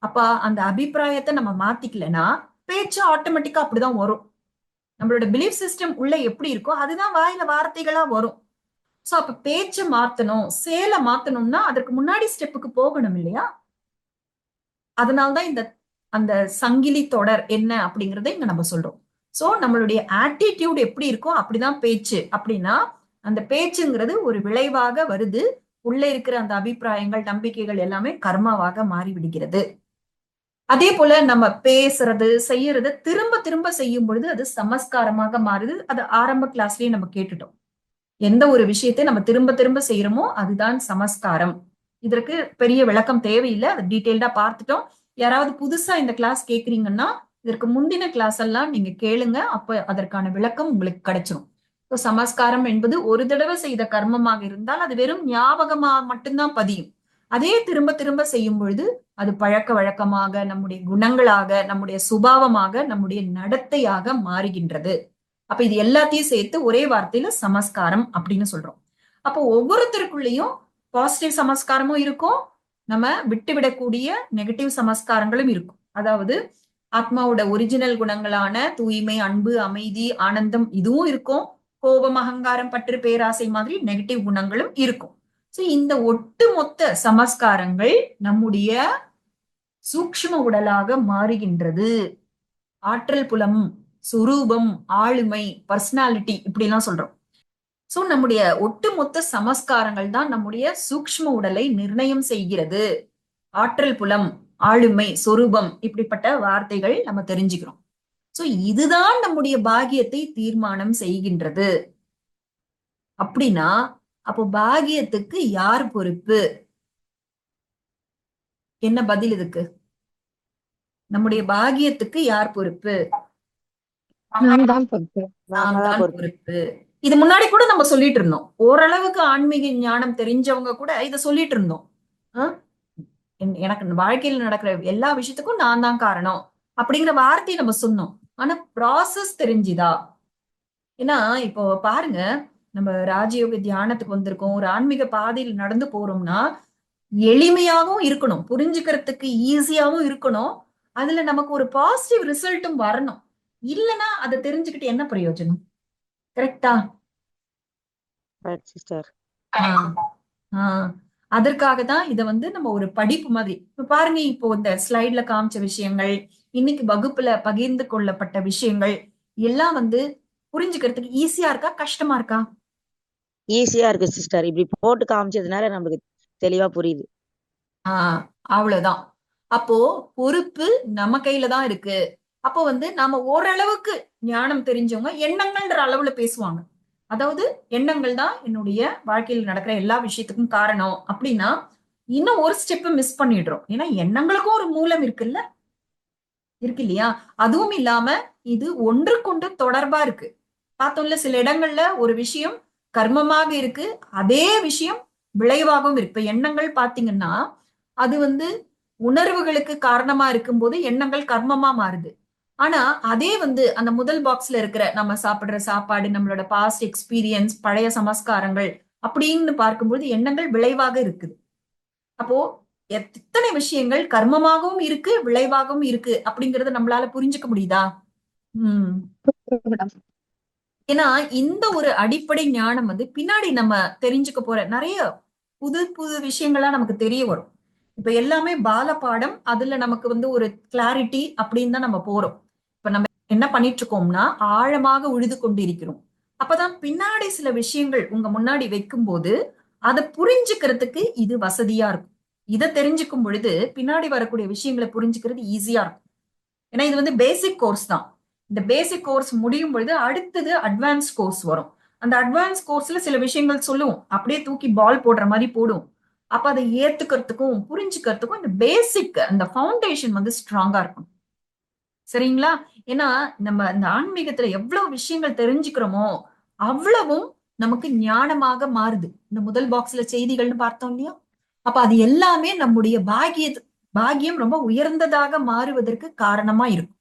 A: அப்ப அந்த அபிப்பிராயத்தை நம்ம மாத்திக்கலன்னா பேச்சு ஆட்டோமேட்டிக்கா அப்படிதான் வரும். நம்மளோட பிலீஃப் சிஸ்டம் உள்ள எப்படி இருக்கோ அதுதான் வாயில வார்த்தைகளா வரும். சோ அப்ப பேச்சை மாத்தணும், செயலை மாத்தணும்னா அதற்கு முன்னாடி ஸ்டெப்புக்கு போகணும் இல்லையா? அதனால்தான் அந்த சங்கிலி தொடர் என்ன அப்படிங்கறத இங்க நம்ம சொல்றோம். சோ நம்மளுடைய ஆட்டிடியூட் எப்படி இருக்கோ அப்படிதான் பேச்சு. அப்படின்னா அந்த பேச்சுங்கிறது ஒரு விளைவாக வருது. உள்ள இருக்கிற அந்த அபிப்பிராயங்கள், நம்பிக்கைகள் எல்லாமே கர்மாவாக மாறி விடுகிறது. அதே போல நம்ம பேசுறது, செய்யறது திரும்ப திரும்ப செய்யும் பொழுது அது சமஸ்காரமாக மாறுது. அது ஆரம்ப கிளாஸ்லயே நம்ம கேட்டுட்டோம். எந்த ஒரு விஷயத்தை நம்ம திரும்ப திரும்ப செய்யறோமோ அதுதான் சமஸ்காரம். இதற்கு பெரிய விளக்கம் தேவையில்லை. அது டீட்டெயில்டா பார்த்துட்டோம். யாராவது புதுசா இந்த கிளாஸ் கேக்குறீங்கன்னா இதற்கு முந்தின கிளாஸ் எல்லாம் நீங்க கேளுங்க. அப்ப அதற்கான விளக்கம் உங்களுக்கு கிடைச்சிரும். சமஸ்காரம் என்பது ஒரு தடவை செய்த கர்மமாக இருந்தால் அது வெறும் ஞாபகமா மட்டும்தான் பதியும். அதே திரும்ப திரும்ப செய்யும் பொழுது அது பழக்க வழக்கமாக, நம்முடைய குணங்களாக, நம்முடைய சுபாவமாக, நம்முடைய நடத்தையாக மாறுகின்றது. அப்ப இது எல்லாத்தையும் சேர்த்து ஒரே வார்த்தையில சமஸ்காரம் அப்படின்னு சொல்றோம். அப்போ ஒவ்வொருத்தருக்குள்ளேயும் பாசிட்டிவ் சமஸ்காரமும் இருக்கும், நம்ம விட்டுவிடக்கூடிய நெகட்டிவ் சமஸ்காரங்களும் இருக்கும். அதாவது ஆத்மாவோட ஒரிஜினல் குணங்களான தூய்மை, அன்பு, அமைதி, ஆனந்தம் இதுவும் இருக்கும். கோபம், அகங்காரம், பற்று, பேராசை மாதிரி நெகட்டிவ் குணங்களும் இருக்கும். சோ இந்த ஒட்டுமொத்த சமஸ்காரங்கள் நம்முடைய சூக்ஷ்ம உடலாக மாறுகின்றது. ஆற்றல் புலம், சுரூபம், ஆளுமை, பர்சனாலிட்டி இப்படி எல்லாம் சொல்றோம். சோ நம்முடைய ஒட்டுமொத்த சமஸ்காரங்கள் தான் நம்முடைய சூக்ஷ்ம உடலை நிர்ணயம் செய்கிறது. ஆற்றல் புலம், ஆளுமை, சொரூபம் இப்படிப்பட்ட வார்த்தைகள் நம்ம தெரிஞ்சுக்கிறோம். சோ இதுதான் நம்முடைய பாகியத்தை தீர்மானம் செய்கின்றது. அப்படின்னா அப்போ பாகியத்துக்கு யார் பொறுப்பு? என்ன பதில் இதுக்கு? நம்முடைய பாகியத்துக்கு யார் பொறுப்பு?
D: நான் தான் பொறுப்பு.
C: நாம தான் பொறுப்பு.
A: பொறுப்பு. இது முன்னாடி கூட நம்ம சொல்லிட்டு இருந்தோம். ஓரளவுக்கு ஆன்மீக ஞானம் தெரிஞ்சவங்க கூட இத சொல்லிட்டு இருந்தோம். எனக்கு வாழ்க்கையில நடக்கிற எல்லா விஷயத்துக்கும் நான் தான் காரணம் அப்படிங்கிற வார்த்தையை நம்ம சொன்னோம். ஆனா ப்ராசஸ் தெரிஞ்சுதா? ஏன்னா இப்போ பாருங்க, நம்ம ராஜயோக தியானத்துக்கு வந்திருக்கோம், ஒரு ஆன்மீக பாதையில் நடந்து போறோம்னா எளிமையாகவும் இருக்கணும், புரிஞ்சுக்கிறதுக்கு ஈஸியாவும் இருக்கணும், அதுல நமக்கு ஒரு பாசிட்டிவ் ரிசல்ட்டும் வரணும். இல்லைன்னா அதை தெரிஞ்சுக்கிட்டு என்ன பிரயோஜனம்? கரெக்டா?
C: சிஸ்டர்.
A: அதற்காக தான் இதை நம்ம ஒரு படிப்பு மாதிரி இப்ப பாருங்க. இப்போ இந்த ஸ்லைட்ல காமிச்ச விஷயங்கள், இன்னைக்கு வகுப்புல பகிர்ந்து கொள்ளப்பட்ட விஷயங்கள் எல்லாம் புரிஞ்சுக்கிறதுக்கு ஈஸியா இருக்கா, கஷ்டமா இருக்கா?
C: ஈஸியா இருக்கு சிஸ்டர். இப்படி போட்டு காமிச்சதுனால நம்மளுக்கு தெளிவா புரியுது.
A: அவ்வளவுதான். அப்போ பொறுப்பு நம்ம கையில தான் இருக்கு. அப்போ நாம ஓரளவுக்கு ஞானம் தெரிஞ்சவங்க எண்ணங்கள்ன்ற அளவுல பேசுவாங்க. அதாவது எண்ணங்கள் தான் என்னுடைய வாழ்க்கையில் நடக்கிற எல்லா விஷயத்துக்கும் காரணம் அப்படின்னா இன்னும் ஒரு ஸ்டெப் மிஸ் பண்ணிடுறோம். ஏன்னா எண்ணங்களுக்கும் ஒரு மூலம் இருக்குல்ல, இருக்கு இல்லையா? அதுவும் இல்லாம இது ஒன்றுக்கொன்று தொடர்பா இருக்கு. பார்த்தோம்ல, சில இடங்கள்ல ஒரு விஷயம் கர்மமாக இருக்கு, அதே விஷயம் விளைவாகவும் இருக்கு. இப்ப எண்ணங்கள் பாத்தீங்கன்னா அது உணர்வுகளுக்கு காரணமா இருக்கும்போது எண்ணங்கள் கர்மமா மாறுது. ஆனா அதே அந்த முதல் பாக்ஸ்ல இருக்கிற நம்ம சாப்பிடுற சாப்பாடு, நம்மளோட பாஸ்ட் எக்ஸ்பீரியன்ஸ், பழைய சமஸ்காரங்கள் அப்படின்னு பார்க்கும்போது எண்ணங்கள் விளைவாக இருக்குது. அப்போ எத்தனை விஷயங்கள் கர்மமாகவும் இருக்கு, விளைவாகவும் இருக்கு அப்படிங்கறத நம்மளால புரிஞ்சுக்க முடியுதா? ஏன்னா இந்த ஒரு அடிப்படை ஞானம் பின்னாடி நம்ம தெரிஞ்சுக்க போற நிறைய புது புது விஷயங்களா நமக்கு தெரிய வரும். இப்ப எல்லாமே பால பாடம், அதுல நமக்கு ஒரு கிளாரிட்டி அப்படின்னு தான் நம்ம போறோம். இப்ப நம்ம என்ன பண்ணிட்டு இருக்கோம்னா ஆழமாக உழுது கொண்டு இருக்கிறோம். அப்பதான் பின்னாடி சில விஷயங்கள் உங்க முன்னாடி வைக்கும் போது அதை புரிஞ்சுக்கிறதுக்கு இது வசதியா இருக்கும். இதை தெரிஞ்சுக்கும் பொழுது பின்னாடி வரக்கூடிய விஷயங்களை புரிஞ்சுக்கிறது ஈஸியா இருக்கும். ஏன்னா இது பேசிக் கோர்ஸ் தான். இந்த பேசிக் கோர்ஸ் முடியும் பொழுது அடுத்தது அட்வான்ஸ் கோர்ஸ் வரும். அந்த அட்வான்ஸ் கோர்ஸ்ல சில விஷயங்கள் சொல்லுவோம், அப்படியே தூக்கி பால் போடுற மாதிரி போடும். அப்ப அதை ஏத்துக்கிறதுக்கும் புரிஞ்சுக்கிறதுக்கும் இந்த பேசிக், அந்த ஃபவுண்டேஷன் ஸ்ட்ராங்கா இருக்கும். சரிங்களா? ஏன்னா நம்ம இந்த ஆன்மீகத்துல எவ்வளவு விஷயங்கள் தெரிஞ்சுக்கிறோமோ அவ்வளவும் நமக்கு ஞானமாக மாறுது. இந்த முதல் பாக்ஸ்ல செய்திகள்னு பார்த்தோம் இல்லையா? அப்ப அது எல்லாமே நம்முடைய பாக்கியம் ரொம்ப உயர்ந்ததாக மாறுவதற்கு காரணமா இருக்கும்.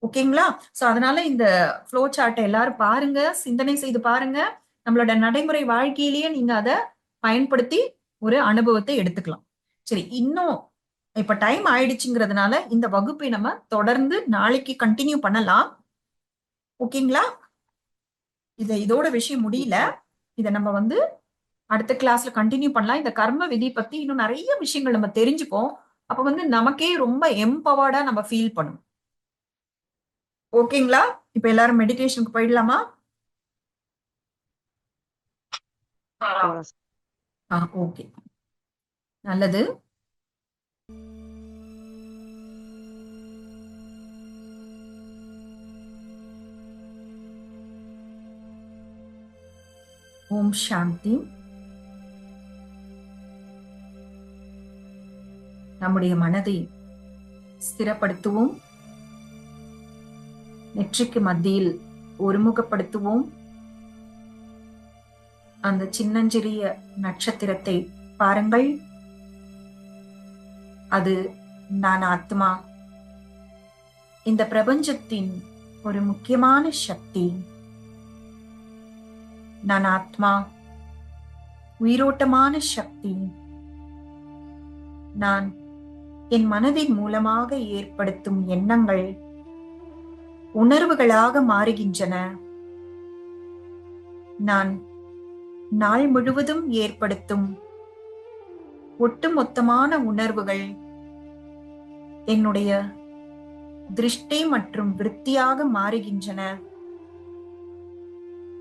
A: ஓகேங்களா? சோ அதனால இந்த ஃப்ளோ சார்ட்டை எல்லாரும் பாருங்க, சிந்தனை செய்து பாருங்க. நம்மளோட நடைமுறை வாழ்க்கையிலேயே நீங்க அதை பயன்படுத்தி ஒரு அனுபவத்தை எடுத்துக்கலாம். சரி, இன்னும் இப்ப டைம் ஆயிடுச்சுங்கிறதுனால இந்த வகுப்பை நம்ம தொடர்ந்து நாளைக்கு கண்டினியூ பண்ணலாம். ஓகேங்களா? இதோட விஷயம் முடியல. இத நம்ம வந்து அடுத்த கிளாஸ்ல கண்டினியூ பண்ணலாம். இந்த கர்ம விதி பத்தி இன்னும் நிறைய விஷயங்கள் நம்ம தெரிஞ்சுப்போம். அப்ப வந்து நமக்கே ரொம்ப எம்பவர்டா நம்ம ஃபீல் பண்ணும். ஓகேங்களா? இப்ப எல்லாரும் மெடிடேஷனுக்கு போயிடலாமா? ஓகே, நல்லது. ஓம் சாந்தி. நம்முடைய மனதை ஸ்திரப்படுத்துவோம். நெற்றிக்கு மத்தியில் ஒருமுகப்படுத்துவோம். அந்த சின்னஞ்சிறிய நட்சத்திரத்தை பாருங்கள். அது நான் ஆத்மா. இந்த பிரபஞ்சத்தின் ஒரு முக்கியமான சக்தி. நான் ஆத்மா, உயிரோட்டமான சக்தி. நான் என் மனதின் மூலமாக ஏற்படுத்தும் எண்ணங்கள் உணர்வுகளாக மாறுகின்றன. நான் நாள் முழுவதும் ஏற்படுத்தும் ஒட்டுமொத்தமான உணர்வுகள் என்னுடைய திருஷ்டி மற்றும் விருத்தியாக மாறுகின்றன.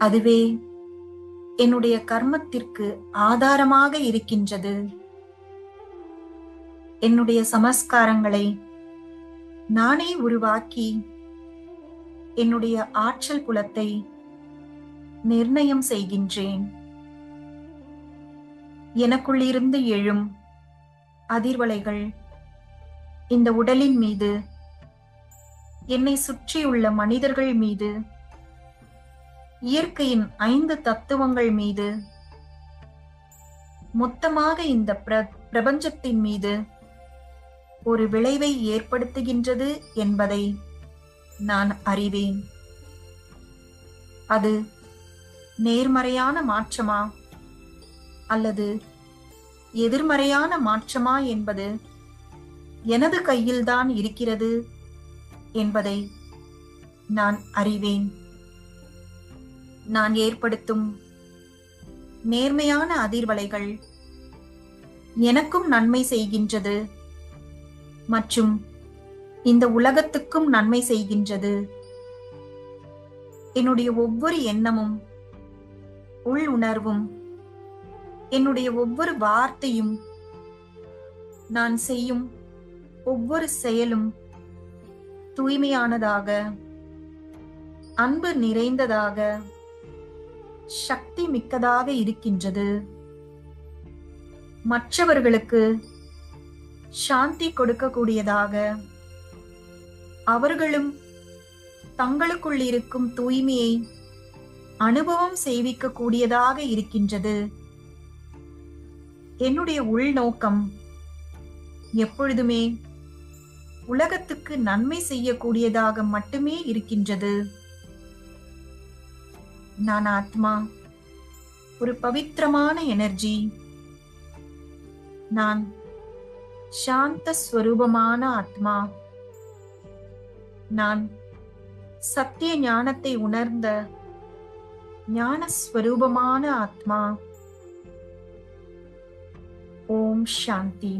A: அதுவே என்னுடைய கர்மத்திற்கு ஆதாரமாக இருக்கின்றது. என்னுடைய சமஸ்காரங்களை நானே உருவாக்கி என்னுடைய ஆற்றல் புலத்தை நிர்ணயம் செய்கின்றேன். எனக்குள்ளிருந்து எழும் அதிர்வலைகள் இந்த உடலின் மீது, என்னை சுற்றியுள்ள மனிதர்கள் மீது, இயற்கையின் 5 தத்துவங்கள் மீது, மொத்தமாக இந்த பிரபஞ்சத்தின் மீது ஒரு விளைவை ஏற்படுத்துகின்றது என்பதை நான் அறிவேன். அது நேர்மறையான மாற்றமா அல்லது எதிர்மறையான மாற்றமா என்பது எனது கையில்தான் இருக்கிறது என்பதை நான் அறிவேன். நான் ஏற்படுத்தும் நேர்மையான அதிர்வலைகள் எனக்கும் நன்மை செய்கின்றது மற்றும் இந்த உலகத்துக்கும் நன்மை செய்கின்றது. என்னுடைய ஒவ்வொரு எண்ணமும், உள் உணர்வும், என்னுடைய ஒவ்வொரு வார்த்தையும், நான் செய்யும் ஒவ்வொரு செயலும் தூய்மையானதாக, அன்பு நிறைந்ததாக, சக்தி மிக்கதாக இருக்கின்றது. மற்றவர்களுக்கு சாந்தி கொடுக்கக்கூடியதாக, அவர்களும் தங்களுக்குள் இருக்கும் தூய்மையை அனுபவம் செய்விக்க கூடியதாக இருக்கின்றது. என்னுடைய உள்நோக்கம் எப்பொழுதுமே உலகத்துக்கு நன்மை செய்யக்கூடியதாக மட்டுமே இருக்கின்றது. நான் ஆத்மா, ஒரு பவித்திரமான எனர்ஜி. நான் சாந்த ஸ்வரூபமான ஆத்மா. நான் சத்திய ஞானத்தை உணர்ந்த ஞான ஸ்வரூபமான ஆத்மா. ஓம் சாந்தி.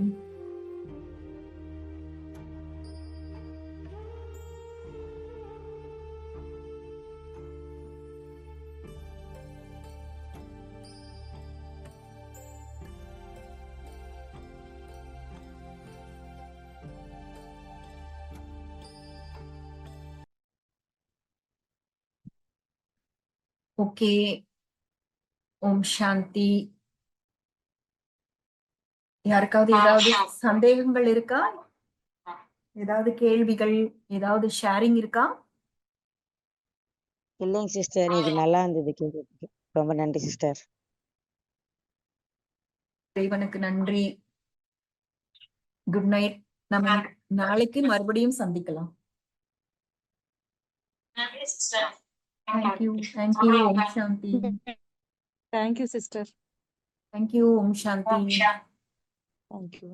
A: ஓகே, ஓம் சாந்தி. யாருக்காவது ஏதாவது சந்தேகங்கள் இருக்கா? ஏதாவது கேள்விகள், ஏதாவது ஷேரிங் இருக்கா?
C: இல்லைங்க சிஸ்டர், இது நல்லா இருந்தது கேட்கறதுக்கு. ரொம்ப நன்றி சிஸ்டர்.
A: இறைவனுக்கு நன்றி. Good night. நம்ம நாளைக்கு மறுபடியும் சந்திக்கலாம். தேங்க்யூ. தேங்க்யூ. ஓம் சாந்தி.
D: Thank you sister.
A: தேங்க்யூ. ஓம் சாந்தி.
C: தேங்க்யூ.